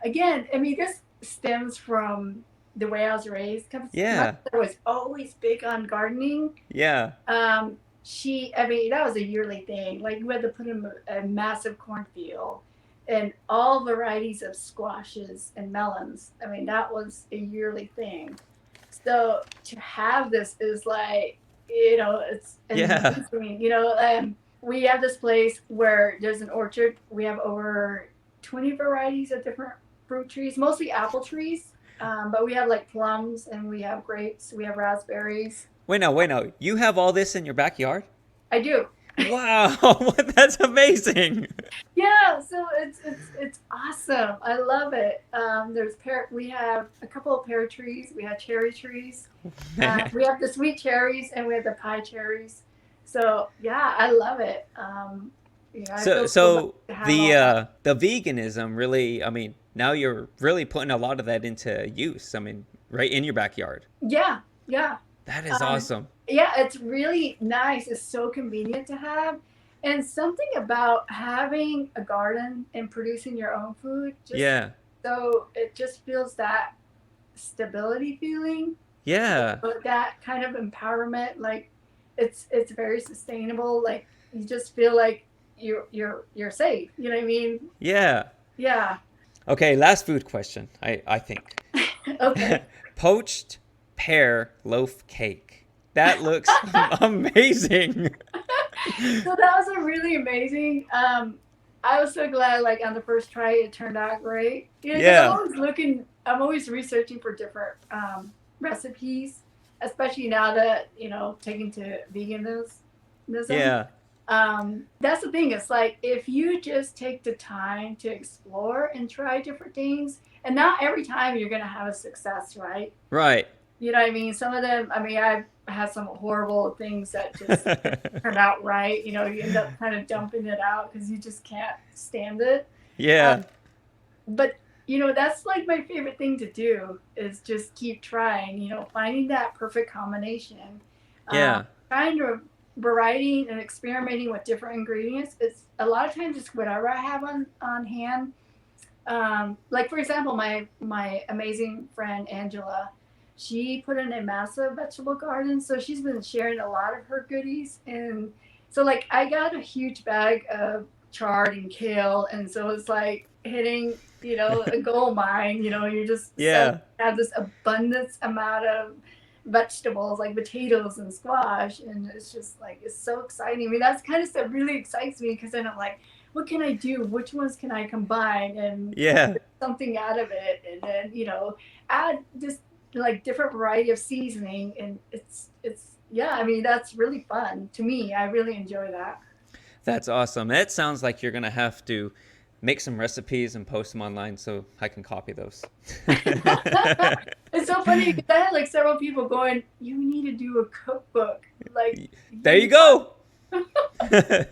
Again, I mean, this stems from the way I was raised. 'Cause my Yeah. mother was always big on gardening. Yeah. I mean, that was a yearly thing. Like we had to put in a massive cornfield and all varieties of squashes and melons. I mean, that was a yearly thing. So to have this is like, it's Yeah. amazing. We have this place where there's an orchard. We have over 20 varieties of different fruit trees, mostly apple trees. But we have like plums, and we have grapes, we have raspberries. Wait, no, wait, no. You have all this in your backyard? I do. Wow. That's amazing. Yeah, so it's awesome. I love it. We have a couple of pear trees. We have cherry trees. Man. We have the sweet cherries, and we have the pie cherries. So yeah, I love it. I So feel so lucky so to have all that. the veganism really, I mean, now you're really putting a lot of that into use. I mean, right in your backyard. Yeah, yeah. That is Um, awesome. yeah, it's really nice. It's so convenient to have. And something about having a garden and producing your own food, Yeah. so it just feels that stability feeling, Yeah. but that kind of empowerment, like it's very sustainable. Like you just feel like you're safe. You know what I mean? Yeah. Yeah. Okay, last food question, I think. Okay. Poached Pear loaf cake. That looks amazing. So that was a really amazing. I was so glad, like on the first try, it turned out great. You know, because Yeah. I'm always researching for different recipes, especially now that taking to veganism. Yeah. That's the thing. It's like if you just take the time to explore and try different things, and not every time you're gonna have a success, right? Right. You know what I mean? Some of them, I mean, I've had some horrible things that just turn out right. You know, you end up kind of dumping it out because you just can't stand it. Yeah. Um, but, that's like my favorite thing to do is just keep trying, finding that perfect combination. Yeah. Trying to variety and experimenting with different ingredients. It's a lot of times it's whatever I have on hand. Like for example, my amazing friend Angela, she put in a massive vegetable garden, so she's been sharing a lot of her goodies. And so like I got a huge bag of chard and kale, and so it's like hitting a gold mine. You're just Yeah. have this abundance amount of vegetables like potatoes and squash, and it's just like it's so exciting. I mean, that's kind of stuff really excites me because then I'm like, what can I do? Which ones can I combine and Yeah. get something out of it? And then add just like different variety of seasoning, and it's yeah. I mean, that's really fun to me. I really enjoy that. That's awesome. It sounds like you're gonna have to make some recipes and post them online so I can copy those. It's so funny because I had like several people going, "You need to do a cookbook." Like, There you go. uh,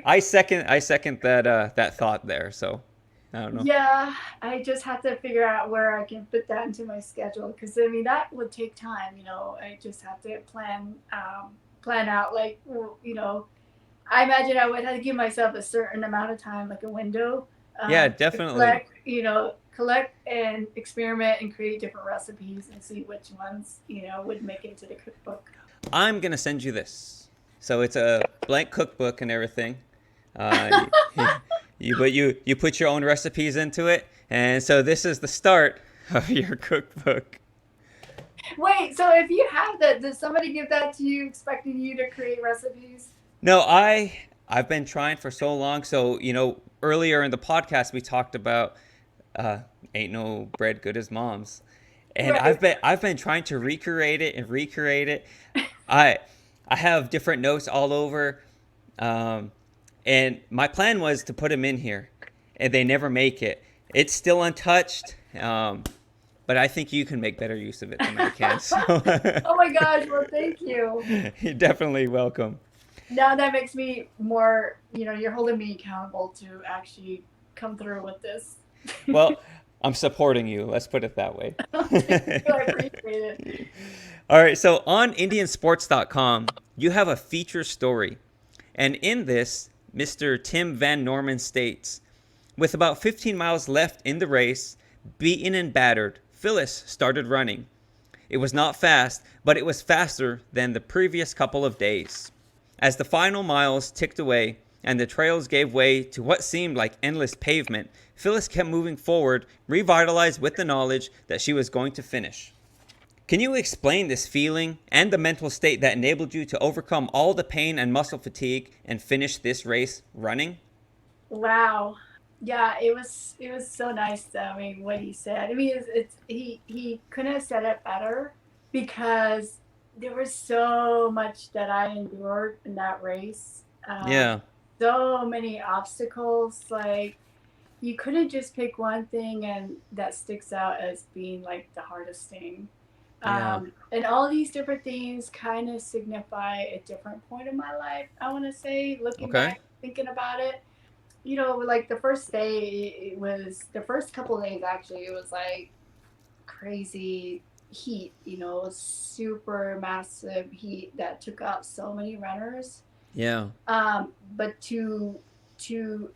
I second that thought there. So I don't know. yeah, I just have to figure out where I can fit that into my schedule because I mean that would take time. I just have to plan out like I imagine I would have to give myself a certain amount of time, like a window. Yeah, To definitely. collect and experiment and create different recipes and see which ones would make it into the cookbook. I'm gonna send you this. So it's a blank cookbook and everything. Uh, you put your own recipes into it, and so this is the start of your cookbook. Wait, so if you have that, does somebody give that to you expecting you to create recipes? No, I've been trying for so long. So earlier in the podcast we talked about uh, ain't no bread good as mom's, and Right. I've been trying to recreate it and recreate it. I I have different notes all over, um, and my plan was to put them in here, and they never make it. It's still untouched, but I think you can make better use of it than I can. So Oh my gosh, well, thank you. you're definitely welcome. Now that makes me more, you're holding me accountable to actually come through with this. Well, I'm supporting you. Let's put it that way. Thank you, I appreciate it. All right, so on Indiansports.com, you have a feature story. And in this, Mr. Tim Van Norman states, with about 15 miles left in the race, beaten and battered, Phyllis started running. It was not fast, but it was faster than the previous couple of days. As the final miles ticked away and the trails gave way to what seemed like endless pavement, Phyllis kept moving forward, revitalized with the knowledge that she was going to finish. Can you explain this feeling and the mental state that enabled you to overcome all the pain and muscle fatigue and finish this race running? Wow. Yeah, it was so nice though. I mean, what he said. I mean, he couldn't have said it better because there was so much that I endured in that race. Yeah, So many obstacles. Like you couldn't just pick one thing and that sticks out as being like the hardest thing. yeah, And all these different things kind of signify a different point in my life. I want to say, looking okay, back, thinking about it, like the first day, it was the first couple of days actually, it was like crazy heat, super massive heat that took out so many runners. yeah, But to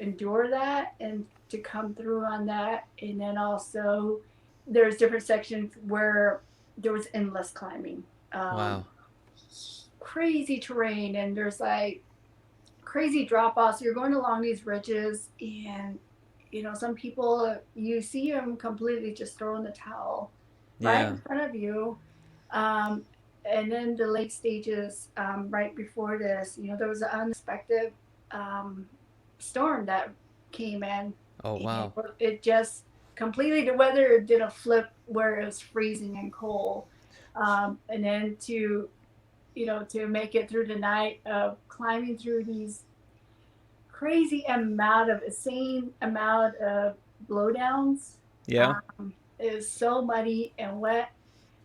endure that and to come through on that, and then also there's different sections where there was endless climbing, wow, crazy terrain, and there's like crazy drop offs. You're going along these ridges, and some people you see them completely just throw in the towel. right Yeah. in front of you. Um, and then the late stages, right before this, there was an unexpected um, storm that came in, Oh, and wow. it just completely, the weather did a flip where it was freezing and cold. And then to make it through the night of climbing through these crazy amount of insane amount of blowdowns. Yeah. It was so muddy and wet.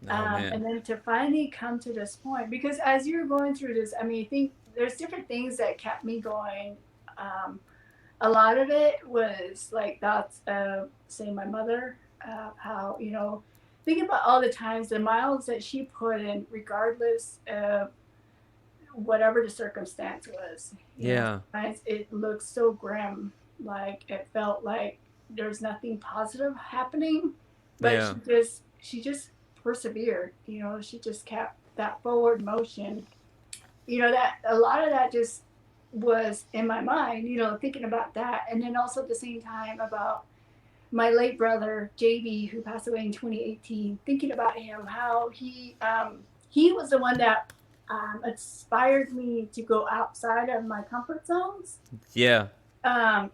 Oh, man. And then to finally come to this point, because as you're going through this, I mean, I think there's different things that kept me going. Um, a lot of it was like thoughts of, say, my mother, how, thinking about all the times, the miles that she put in, regardless of whatever the circumstance was. Yeah. Sometimes it looked so grim, like it felt like there's nothing positive happening, but Yeah. she just persevered. She just kept that forward motion. That a lot of that just was in my mind. Thinking about that, and then also at the same time about my late brother JB, who passed away in 2018. Thinking about him, how he was the one that inspired me to go outside of my comfort zones. Yeah. Um,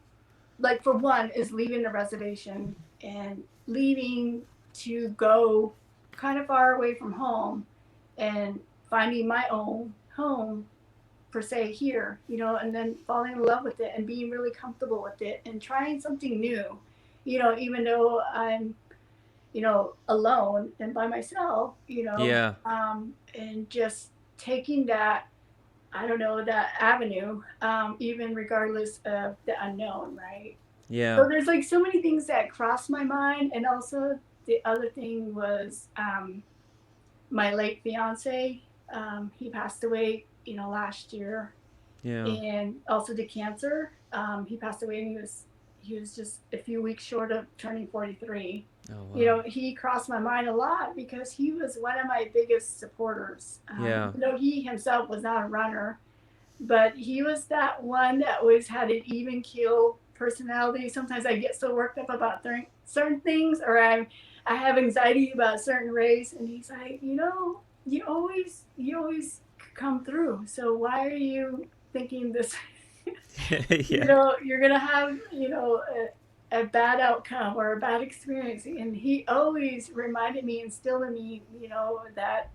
like, for one, is leaving the reservation and leaving to go kind of far away from home and finding my own home, per se, here, and then falling in love with it and being really comfortable with it and trying something new, even though I'm, alone and by myself, Yeah. and just taking that, I don't know, that avenue, even regardless of the unknown, right? Yeah. So there's like so many things that crossed my mind. And also the other thing was my late fiance. He passed away, last year, Yeah. and also to cancer. He passed away, and he was just a few weeks short of turning 43. Oh, wow. He crossed my mind a lot because he was one of my biggest supporters. Yeah. Even though he himself was not a runner, but he was that one that always had an even keel personality. Sometimes I get so worked up about certain things, or I have anxiety about a certain race, and he's like, you always come through. So why are you thinking this? Yeah. You're gonna have a bad outcome or a bad experience. And he always reminded me, instilled in me, that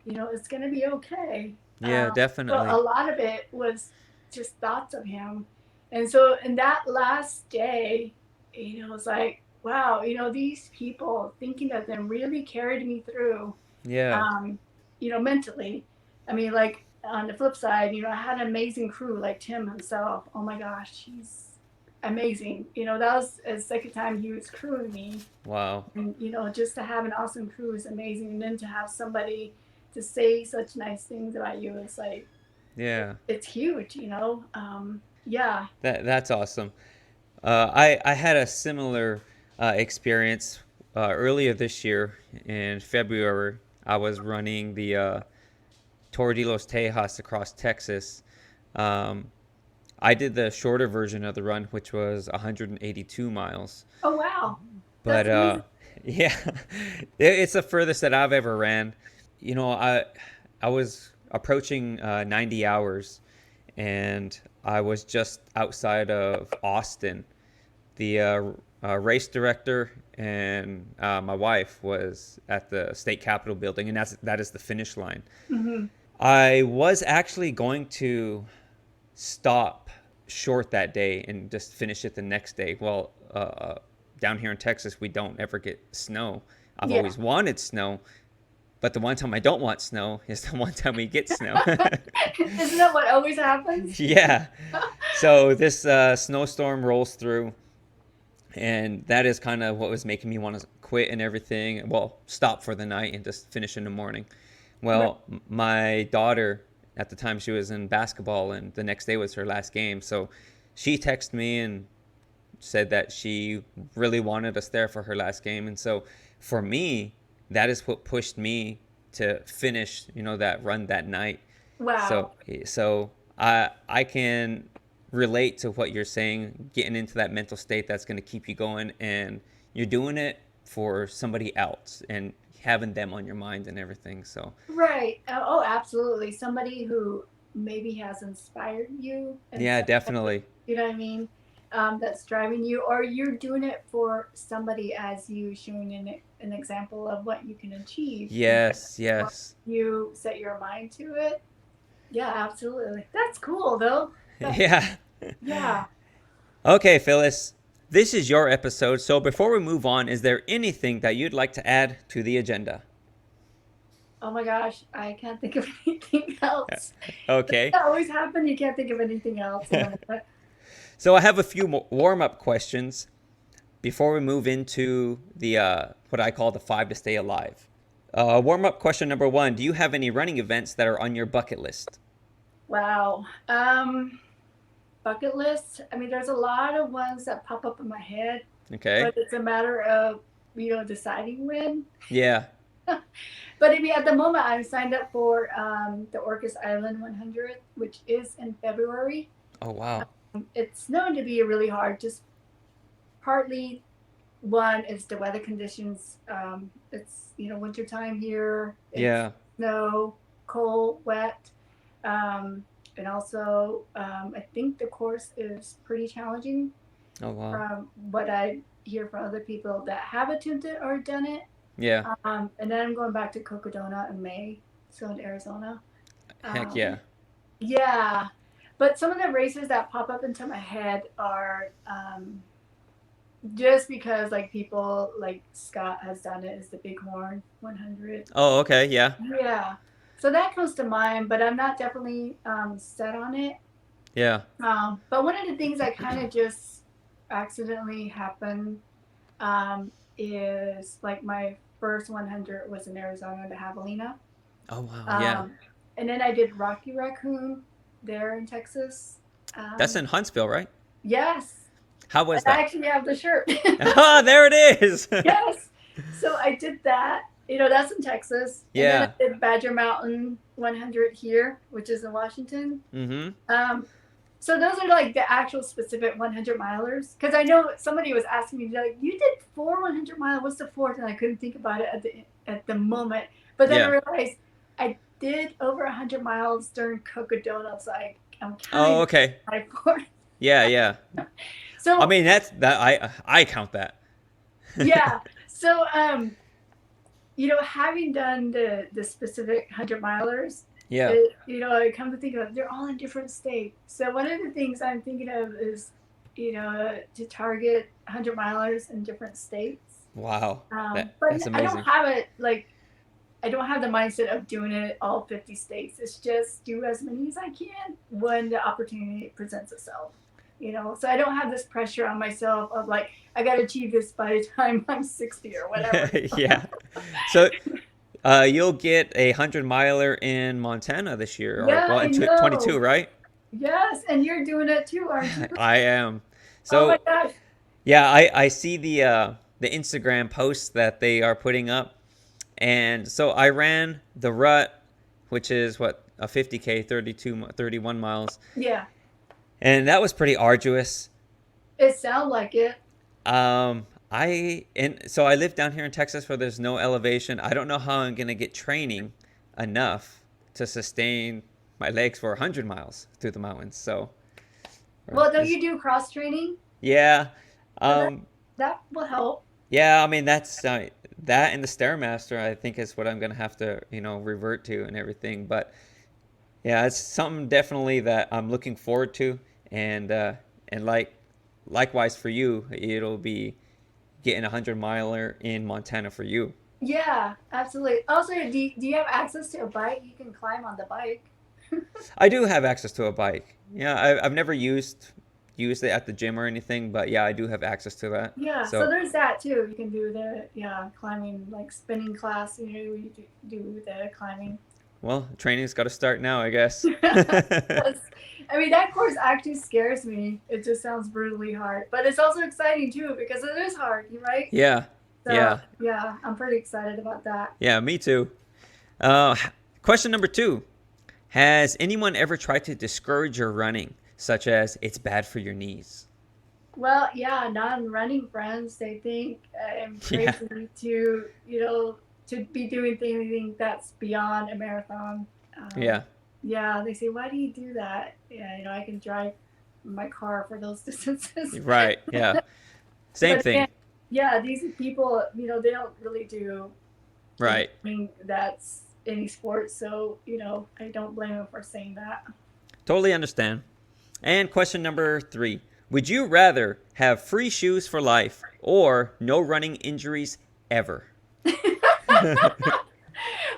it's gonna be okay. Yeah, So a definitely. lot of it was just thoughts of him. And so in that last day, it was like, wow, these people, thinking of them, really carried me through, Yeah. mentally. I mean, like, on the flip side, I had an amazing crew, like Tim himself. Oh my gosh, he's amazing. That was the second time he was crewing me. Wow. And, just to have an awesome crew is amazing. And then to have somebody to say such nice things about you, it's like, Yeah. it's huge, yeah. That's awesome. I had a similar experience earlier this year in February. I was running the Tour de los Tejas across Texas. Um, I did the shorter version of the run, which was 182 miles. Oh, wow. But That's amazing. yeah, it's the furthest that I've ever ran. I was approaching 90 hours, and I was just outside of Austin. The race director and my wife was at the state capitol building, and that is the finish line. Hmm. I was actually going to stop short that day and just finish it the next day. Well, down here in Texas, we don't ever get snow. I've Yeah. always wanted snow, but the one time I don't want snow is the one time we get snow. Isn't that what always happens? Yeah. So this snowstorm rolls through, and that is kind of what was making me want to quit and everything. Well, stop for the night and just finish in the morning. Right. Well, my daughter, at the time, she was in basketball, and the next day was her last game. So she texted me and said that she really wanted us there for her last game. And so for me, that is what pushed me to finish, that run that night. So Wow. so I can relate to what you're saying, getting into that mental state that's going to keep you going, and you're doing it for somebody else, and having them on your mind and everything. So Right. Oh, absolutely. Somebody who maybe has inspired you. And yeah, definitely. you know what I mean? That's driving you, or you're doing it for somebody as you showing an example of what you can achieve. Yes, Once yes. you set your mind to it. Yeah, absolutely. That's cool, though. Yeah. Yeah. Okay, Phyllis, this is your episode. So before we move on, is there anything that you'd like to add to the agenda? Oh my gosh, I can't think of anything else. Okay. That always happens. You can't think of anything else. So I have a few warm-up questions before we move into the what I call the 5 to stay alive. Warm-up question number 1: do you have any running events that are on your bucket list? Wow. Bucket list. I mean, there's a lot of ones that pop up in my head, Okay. but it's a matter of deciding when. Yeah. But I mean, at the moment, I'm signed up for the Orcas Island 100, which is in February. Oh wow. It's known to be really hard. Just partly, one is the weather conditions. It's wintertime here. It's Yeah. snow, cold, wet, and also I think the course is pretty challenging. Oh wow. From what I hear from other people that have attempted or done it. Yeah. And then I'm going back to Cocodona in May, so in Arizona. Heck yeah. Yeah. But some of the races that pop up into my head are just because like people like Scott has done it, is the Bighorn 100. Oh, okay. Yeah. Yeah. So that comes to mind, but I'm not definitely set on it. Yeah. But one of the things that kind of just accidentally happened is like my first 100 was in Arizona, the Javelina. Oh wow. Yeah. And then I did Rocky Raccoon there in Texas. That's in Huntsville, right? Yes. How was I that? actually have the shirt. Ah, there it is. Yes. So I did that. That's in Texas. Yeah. And then I did Badger Mountain 100 here, which is in Washington. Mm-hmm. So those are like the actual specific 100 milers. Because I know somebody was asking me, like, you did 4 100 mile. What's the fourth? And I couldn't think about it at the moment. But then I realized I did over 100 miles during Cocodona. So I'm counting. Oh, okay. My fourth. Yeah, yeah. So I mean I count that. Yeah. So having done the specific 100 milers. Yeah. I come to think of it, they're all in different states. So one of the things I'm thinking of is, to target 100 milers in different states. Wow. But that's amazing. I don't have the mindset of doing it all 50 states. It's just do as many as I can when the opportunity presents itself. So I don't have this pressure on myself of like, I got to achieve this by the time I'm 60 or whatever. Yeah. So you'll get a 100 miler in Montana this year, Yeah, in 22, right? Yes, and you're doing it too, aren't you? I am. So oh my gosh. yeah, I see the Instagram posts that they are putting up, and so I ran the Rut, which is what, a 50K, 31 miles. Yeah. And that was pretty arduous. It sounds like it. So I live down here in Texas where there's no elevation. I don't know how I'm gonna get training enough to sustain my legs for 100 miles through the mountains. So. Well, don't you do cross training? Yeah. That will help. Yeah, I mean that's that and the Stairmaster I think is what I'm gonna have to revert to and everything. But yeah, it's something definitely that I'm looking forward to, and likewise for you, it'll be getting a 100 miler in Montana for you. Yeah, absolutely. Also, do you have access to a bike? You can climb on the bike. I do have access to a bike. Yeah, I've never used it at the gym or anything, but yeah, I do have access to that. Yeah, so there's that too. You can do the climbing, like spinning class. You do the climbing. Well, training's got to start now, I guess. I mean, that course actually scares me. It just sounds brutally hard, but it's also exciting too because it is hard, right? Yeah. So, yeah. Yeah, I'm pretty excited about that. Yeah, me too. Question number 2. Has anyone ever tried to discourage your running, such as it's bad for your knees? Well, yeah, non-running friends, they think I'm crazy to be doing anything that's beyond a marathon. Yeah. Yeah, they say, why do you do that? Yeah, I can drive my car for those distances. Right. Yeah. Same But thing. again, yeah, these people, they don't really do Right. anything that's any sport. So, I don't blame them for saying that. Totally understand. And question number 3. Would you rather have free shoes for life or no running injuries ever?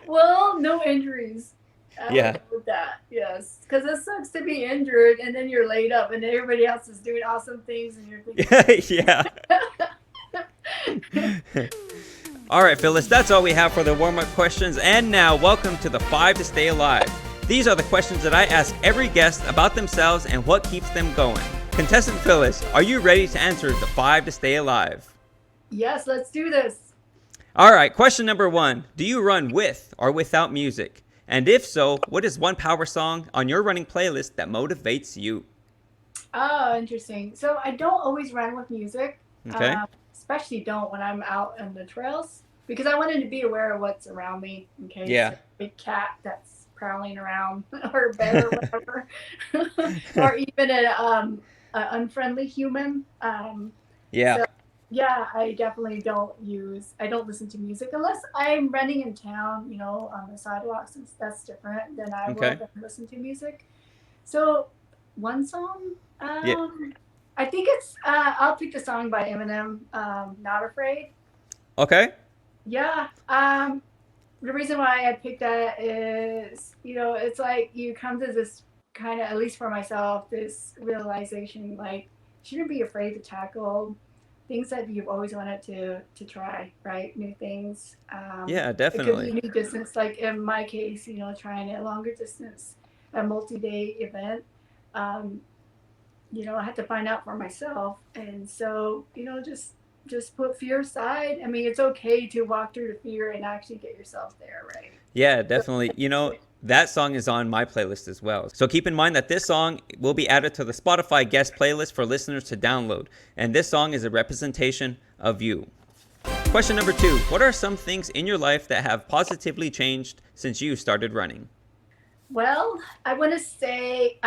Well, no injuries. I would Yeah. go with that, yes. Because it sucks to be injured and then you're laid up and everybody else is doing awesome things and you're thinking, Yeah. All right, Phyllis, that's all we have for the warm-up questions. And now, welcome to the 5 to Stay Alive. These are the questions that I ask every guest about themselves and what keeps them going. Contestant Phyllis, are you ready to answer the 5 to Stay Alive? yes, let's do this. All right, question number 1. Do you run with or without music? And if so, what is one power song on your running playlist that motivates you? Oh, interesting. So I don't always run with music. Okay. Especially don't when I'm out on the trails because I wanted to be aware of what's around me in case Yeah. a big cat that's prowling around or a bear or whatever, or even an unfriendly human. Yeah. So yeah, I definitely I don't listen to music unless I'm running in town, on the sidewalk, since that's different. Then I Okay. will listen to music. So one song, Yeah. I think it's I'll pick the song by Eminem, Not Afraid. Okay. Yeah. The reason why I picked that is, it's like you come to this kind of, at least for myself, this realization like shouldn't be afraid to tackle things that you've always wanted to try, right? New things. Yeah, It could be definitely. a new distance, like in my case, trying a longer distance, a multi-day event. Um, I had to find out for myself. And so, just put fear aside. I mean, it's okay to walk through the fear and actually get yourself there, right? Yeah, definitely. That song is on my playlist as well. So keep in mind that this song will be added to the Spotify guest playlist for listeners to download. And this song is a representation of you. Question number 2. What are some things in your life that have positively changed since you started running? Well, I want to say,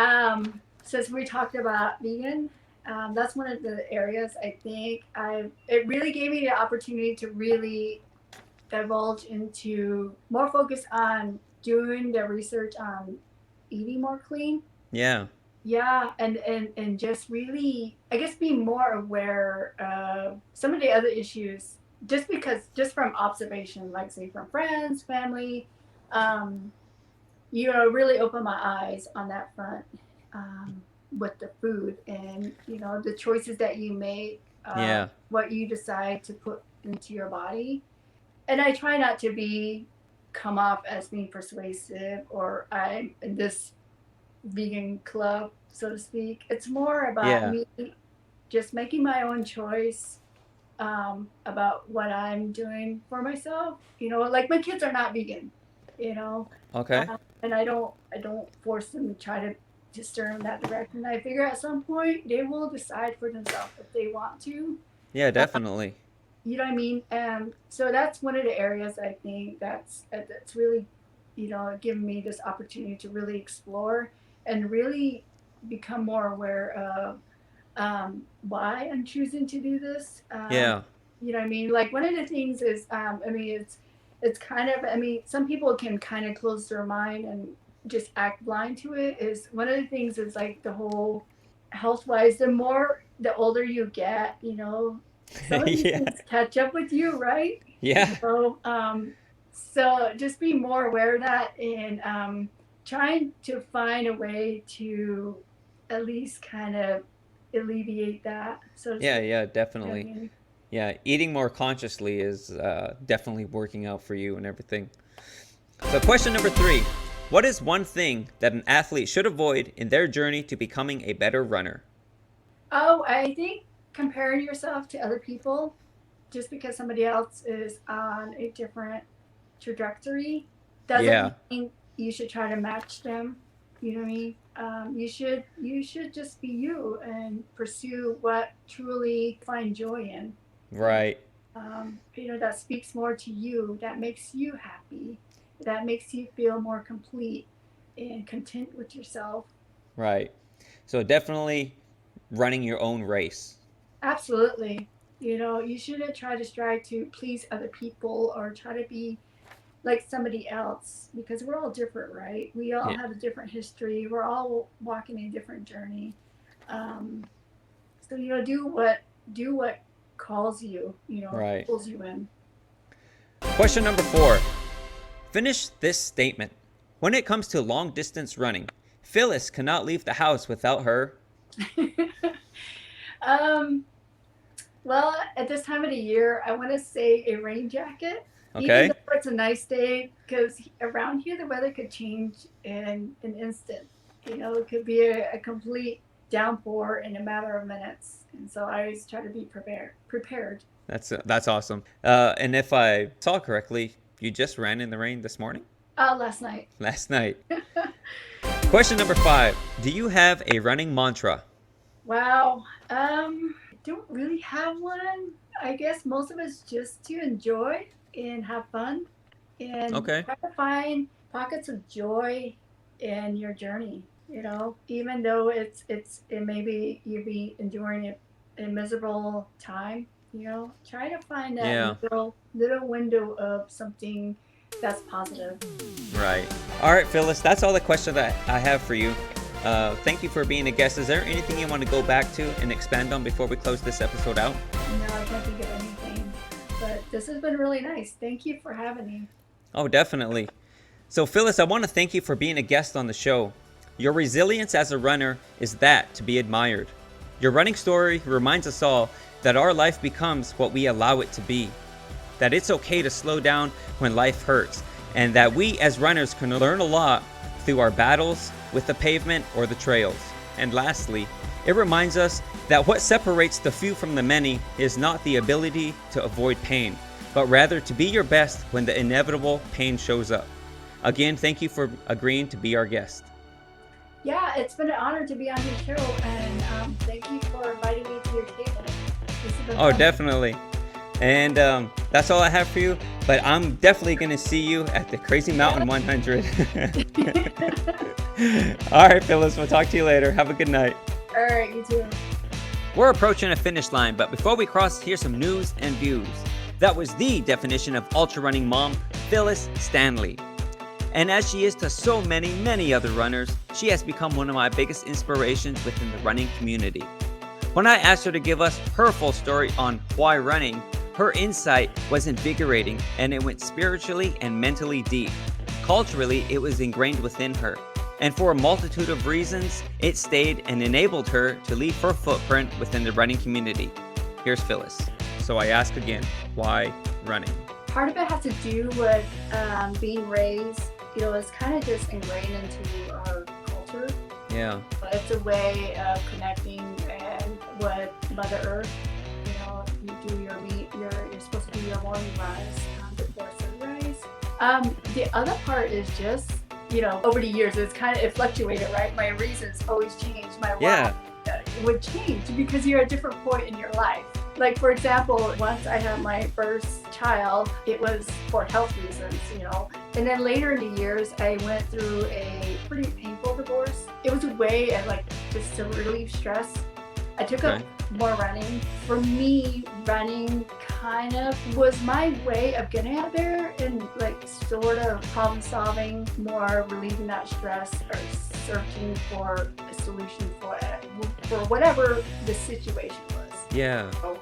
since we talked about vegan, that's one of the areas I think it really gave me the opportunity to really divulge into more focus on doing the research on eating more clean. Yeah. Yeah, and just really, I guess, being more aware of some of the other issues, just from observation, like say from friends, family, um, really opened my eyes on that front, with the food and the choices that you make, Yeah. what you decide to put into your body. And I try not to come off as being persuasive or I'm in this vegan club, so to speak. It's more about Yeah. me just making my own choice, about what I'm doing for myself. Like my kids are not vegan, you know, Okay. and I don't force them to try to steer in that direction. I figure at some point they will decide for themselves if they want to. Yeah, Uh, definitely. you know what I mean? So that's one of the areas I think that's really, given me this opportunity to really explore and really become more aware of, why I'm choosing to do this. Yeah. You know what I mean? Like one of the things is, I mean, it's kind of, I mean, some people can kind of close their mind and just act blind to it. Is one of the things is like the whole health wise, the older you get, some of these Yeah. things catch up with you, right? Yeah. So just be more aware of that and, trying to find a way to at least kind of alleviate that, so to Yeah, speak. yeah, You know what I definitely. mean? Yeah, eating more consciously is definitely working out for you and everything. So, question number 3. What is one thing that an athlete should avoid in their journey to becoming a better runner? Oh, I think comparing yourself to other people just because somebody else is on a different trajectory doesn't Yeah. mean you should try to match them. You know what I mean? You should just be you and pursue what truly find joy in. Right. that speaks more to you, that makes you happy, that makes you feel more complete and content with yourself. Right. So definitely running your own race. Absolutely. You shouldn't try to strive to please other people or try to be like somebody else, because we're all different, right? We all Yeah. have a different history. We're all walking a different journey. Um, so do what calls you, Right. pulls you in. Question number 4. Finish this statement. When it comes to long distance running, Phyllis cannot leave the house without her. um, well, at this time of the year, I want to say a rain jacket, even Okay. though it's a nice day, because around here the weather could change in an instant. It could be a complete downpour in a matter of minutes, and so I always try to be prepared. That's awesome. And if I saw correctly, you just ran in the rain this morning? Last night. Last night. Question number 5. Do you have a running mantra? Wow. Don't really have one. I guess most of it's just to enjoy and have fun and Okay. try to find pockets of joy in your journey. Even though it maybe you be enduring a miserable time. Try to find that Yeah. little window of something that's positive. Right. All right, Phyllis, that's all the questions that I have for you. Thank you for being a guest. Is there anything you want to go back to and expand on before we close this episode out? No, I can't think of anything. But this has been really nice. Thank you for having me. Oh, definitely. So, Phyllis, I want to thank you for being a guest on the show. Your resilience as a runner is that to be admired. Your running story reminds us all that our life becomes what we allow it to be. That it's okay to slow down when life hurts, and that we as runners can learn a lot through our battles with the pavement or the trails. And lastly, it reminds us that what separates the few from the many is not the ability to avoid pain, but rather to be your best when the inevitable pain shows up. Again, thank you for agreeing to be our guest. Yeah, it's been an honor to be on your show, and thank you for inviting me to your table. This has been Oh, fun. definitely. And that's all I have for you, but I'm definitely going to see you at the Crazy Mountain 100. All right, Phyllis, we'll talk to you later. Have a good night. All right, you too. We're approaching a finish line, but before we cross, here's some news and views. That was the definition of ultra running mom, Phyllis Stanley. And as she is to so many, many other runners, she has become one of my biggest inspirations within the running community. When I asked her to give us her full story on why running, her insight was invigorating, and it went spiritually and mentally deep. Culturally, it was ingrained within her. And for a multitude of reasons, it stayed and enabled her to leave her footprint within the running community. Here's Phyllis. So I ask again, why running? Part of it has to do with being raised. It's kind of just ingrained into our culture. Yeah. But it's a way of connecting and with Mother Earth. You do your meet. You're supposed to do your morning rise before sunrise. The other part is just over the years it fluctuated, right? My reasons always change. My why would change because you're at a different point in your life. Like, for example, once I had my first child, it was for health reasons, And then later in the years, I went through a pretty painful divorce. It was a way of just to relieve stress. I took up more running. For me, running kind of was my way of getting out there and sort of problem solving, more relieving that stress or searching for a solution for whatever the situation was. Yeah. So,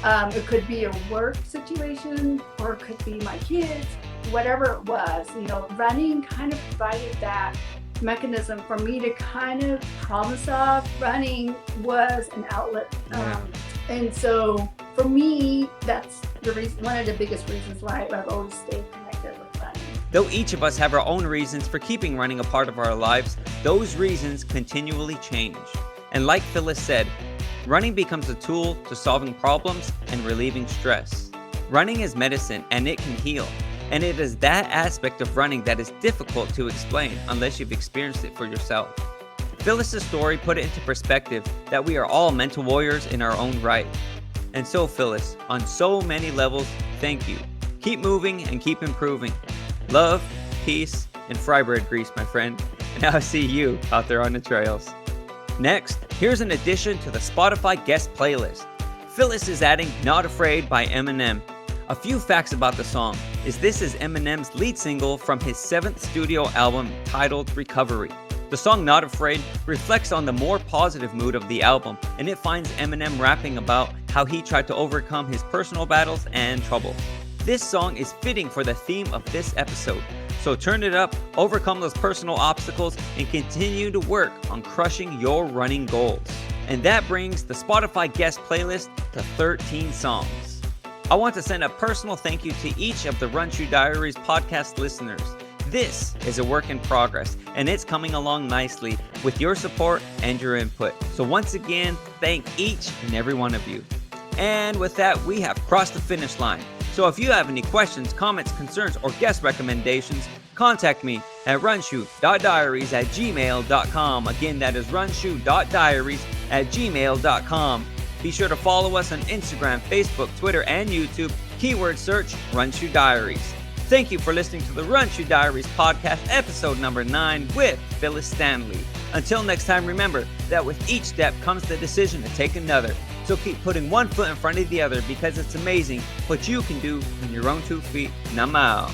it could be a work situation or it could be my kids, whatever it was. Running kind of provided that mechanism for me to kind of problem solve. Running was an outlet. And so for me, that's the reason, one of the biggest reasons why I've always stayed connected with running. Though each of us have our own reasons for keeping running a part of our lives, those reasons continually change. And like Phyllis said, running becomes a tool to solving problems and relieving stress. Running is medicine and it can heal. And it is that aspect of running that is difficult to explain unless you've experienced it for yourself. Phyllis' story put it into perspective that we are all mental warriors in our own right. And so Phyllis, on so many levels, thank you. Keep moving and keep improving. Love, peace, and fry bread grease, my friend. And I'll see you out there on the trails. Next, here's an addition to the Spotify guest playlist. Phyllis is adding Not Afraid by Eminem. A few facts about the song is this is Eminem's lead single from his 7th studio album titled Recovery. The song Not Afraid reflects on the more positive mood of the album, and it finds Eminem rapping about how he tried to overcome his personal battles and trouble. This song is fitting for the theme of this episode, so turn it up, overcome those personal obstacles, and continue to work on crushing your running goals. And that brings the Spotify guest playlist to 13 songs. I want to send a personal thank you to each of the Run Shoe Diaries podcast listeners. This is a work in progress, and it's coming along nicely with your support and your input. So once again, thank each and every one of you. And with that, we have crossed the finish line. So if you have any questions, comments, concerns, or guest recommendations, contact me at runshoe.diaries@gmail.com. Again, that is runshoe.diaries@gmail.com. Be sure to follow us on Instagram, Facebook, Twitter, and YouTube. Keyword search Run Shoe Diaries. Thank you for listening to the Run Shoe Diaries podcast, episode number 9 with Phyllis Stanley. Until next time, remember that with each step comes the decision to take another. So keep putting one foot in front of the other because it's amazing what you can do on your own 2 feet. And I'm out.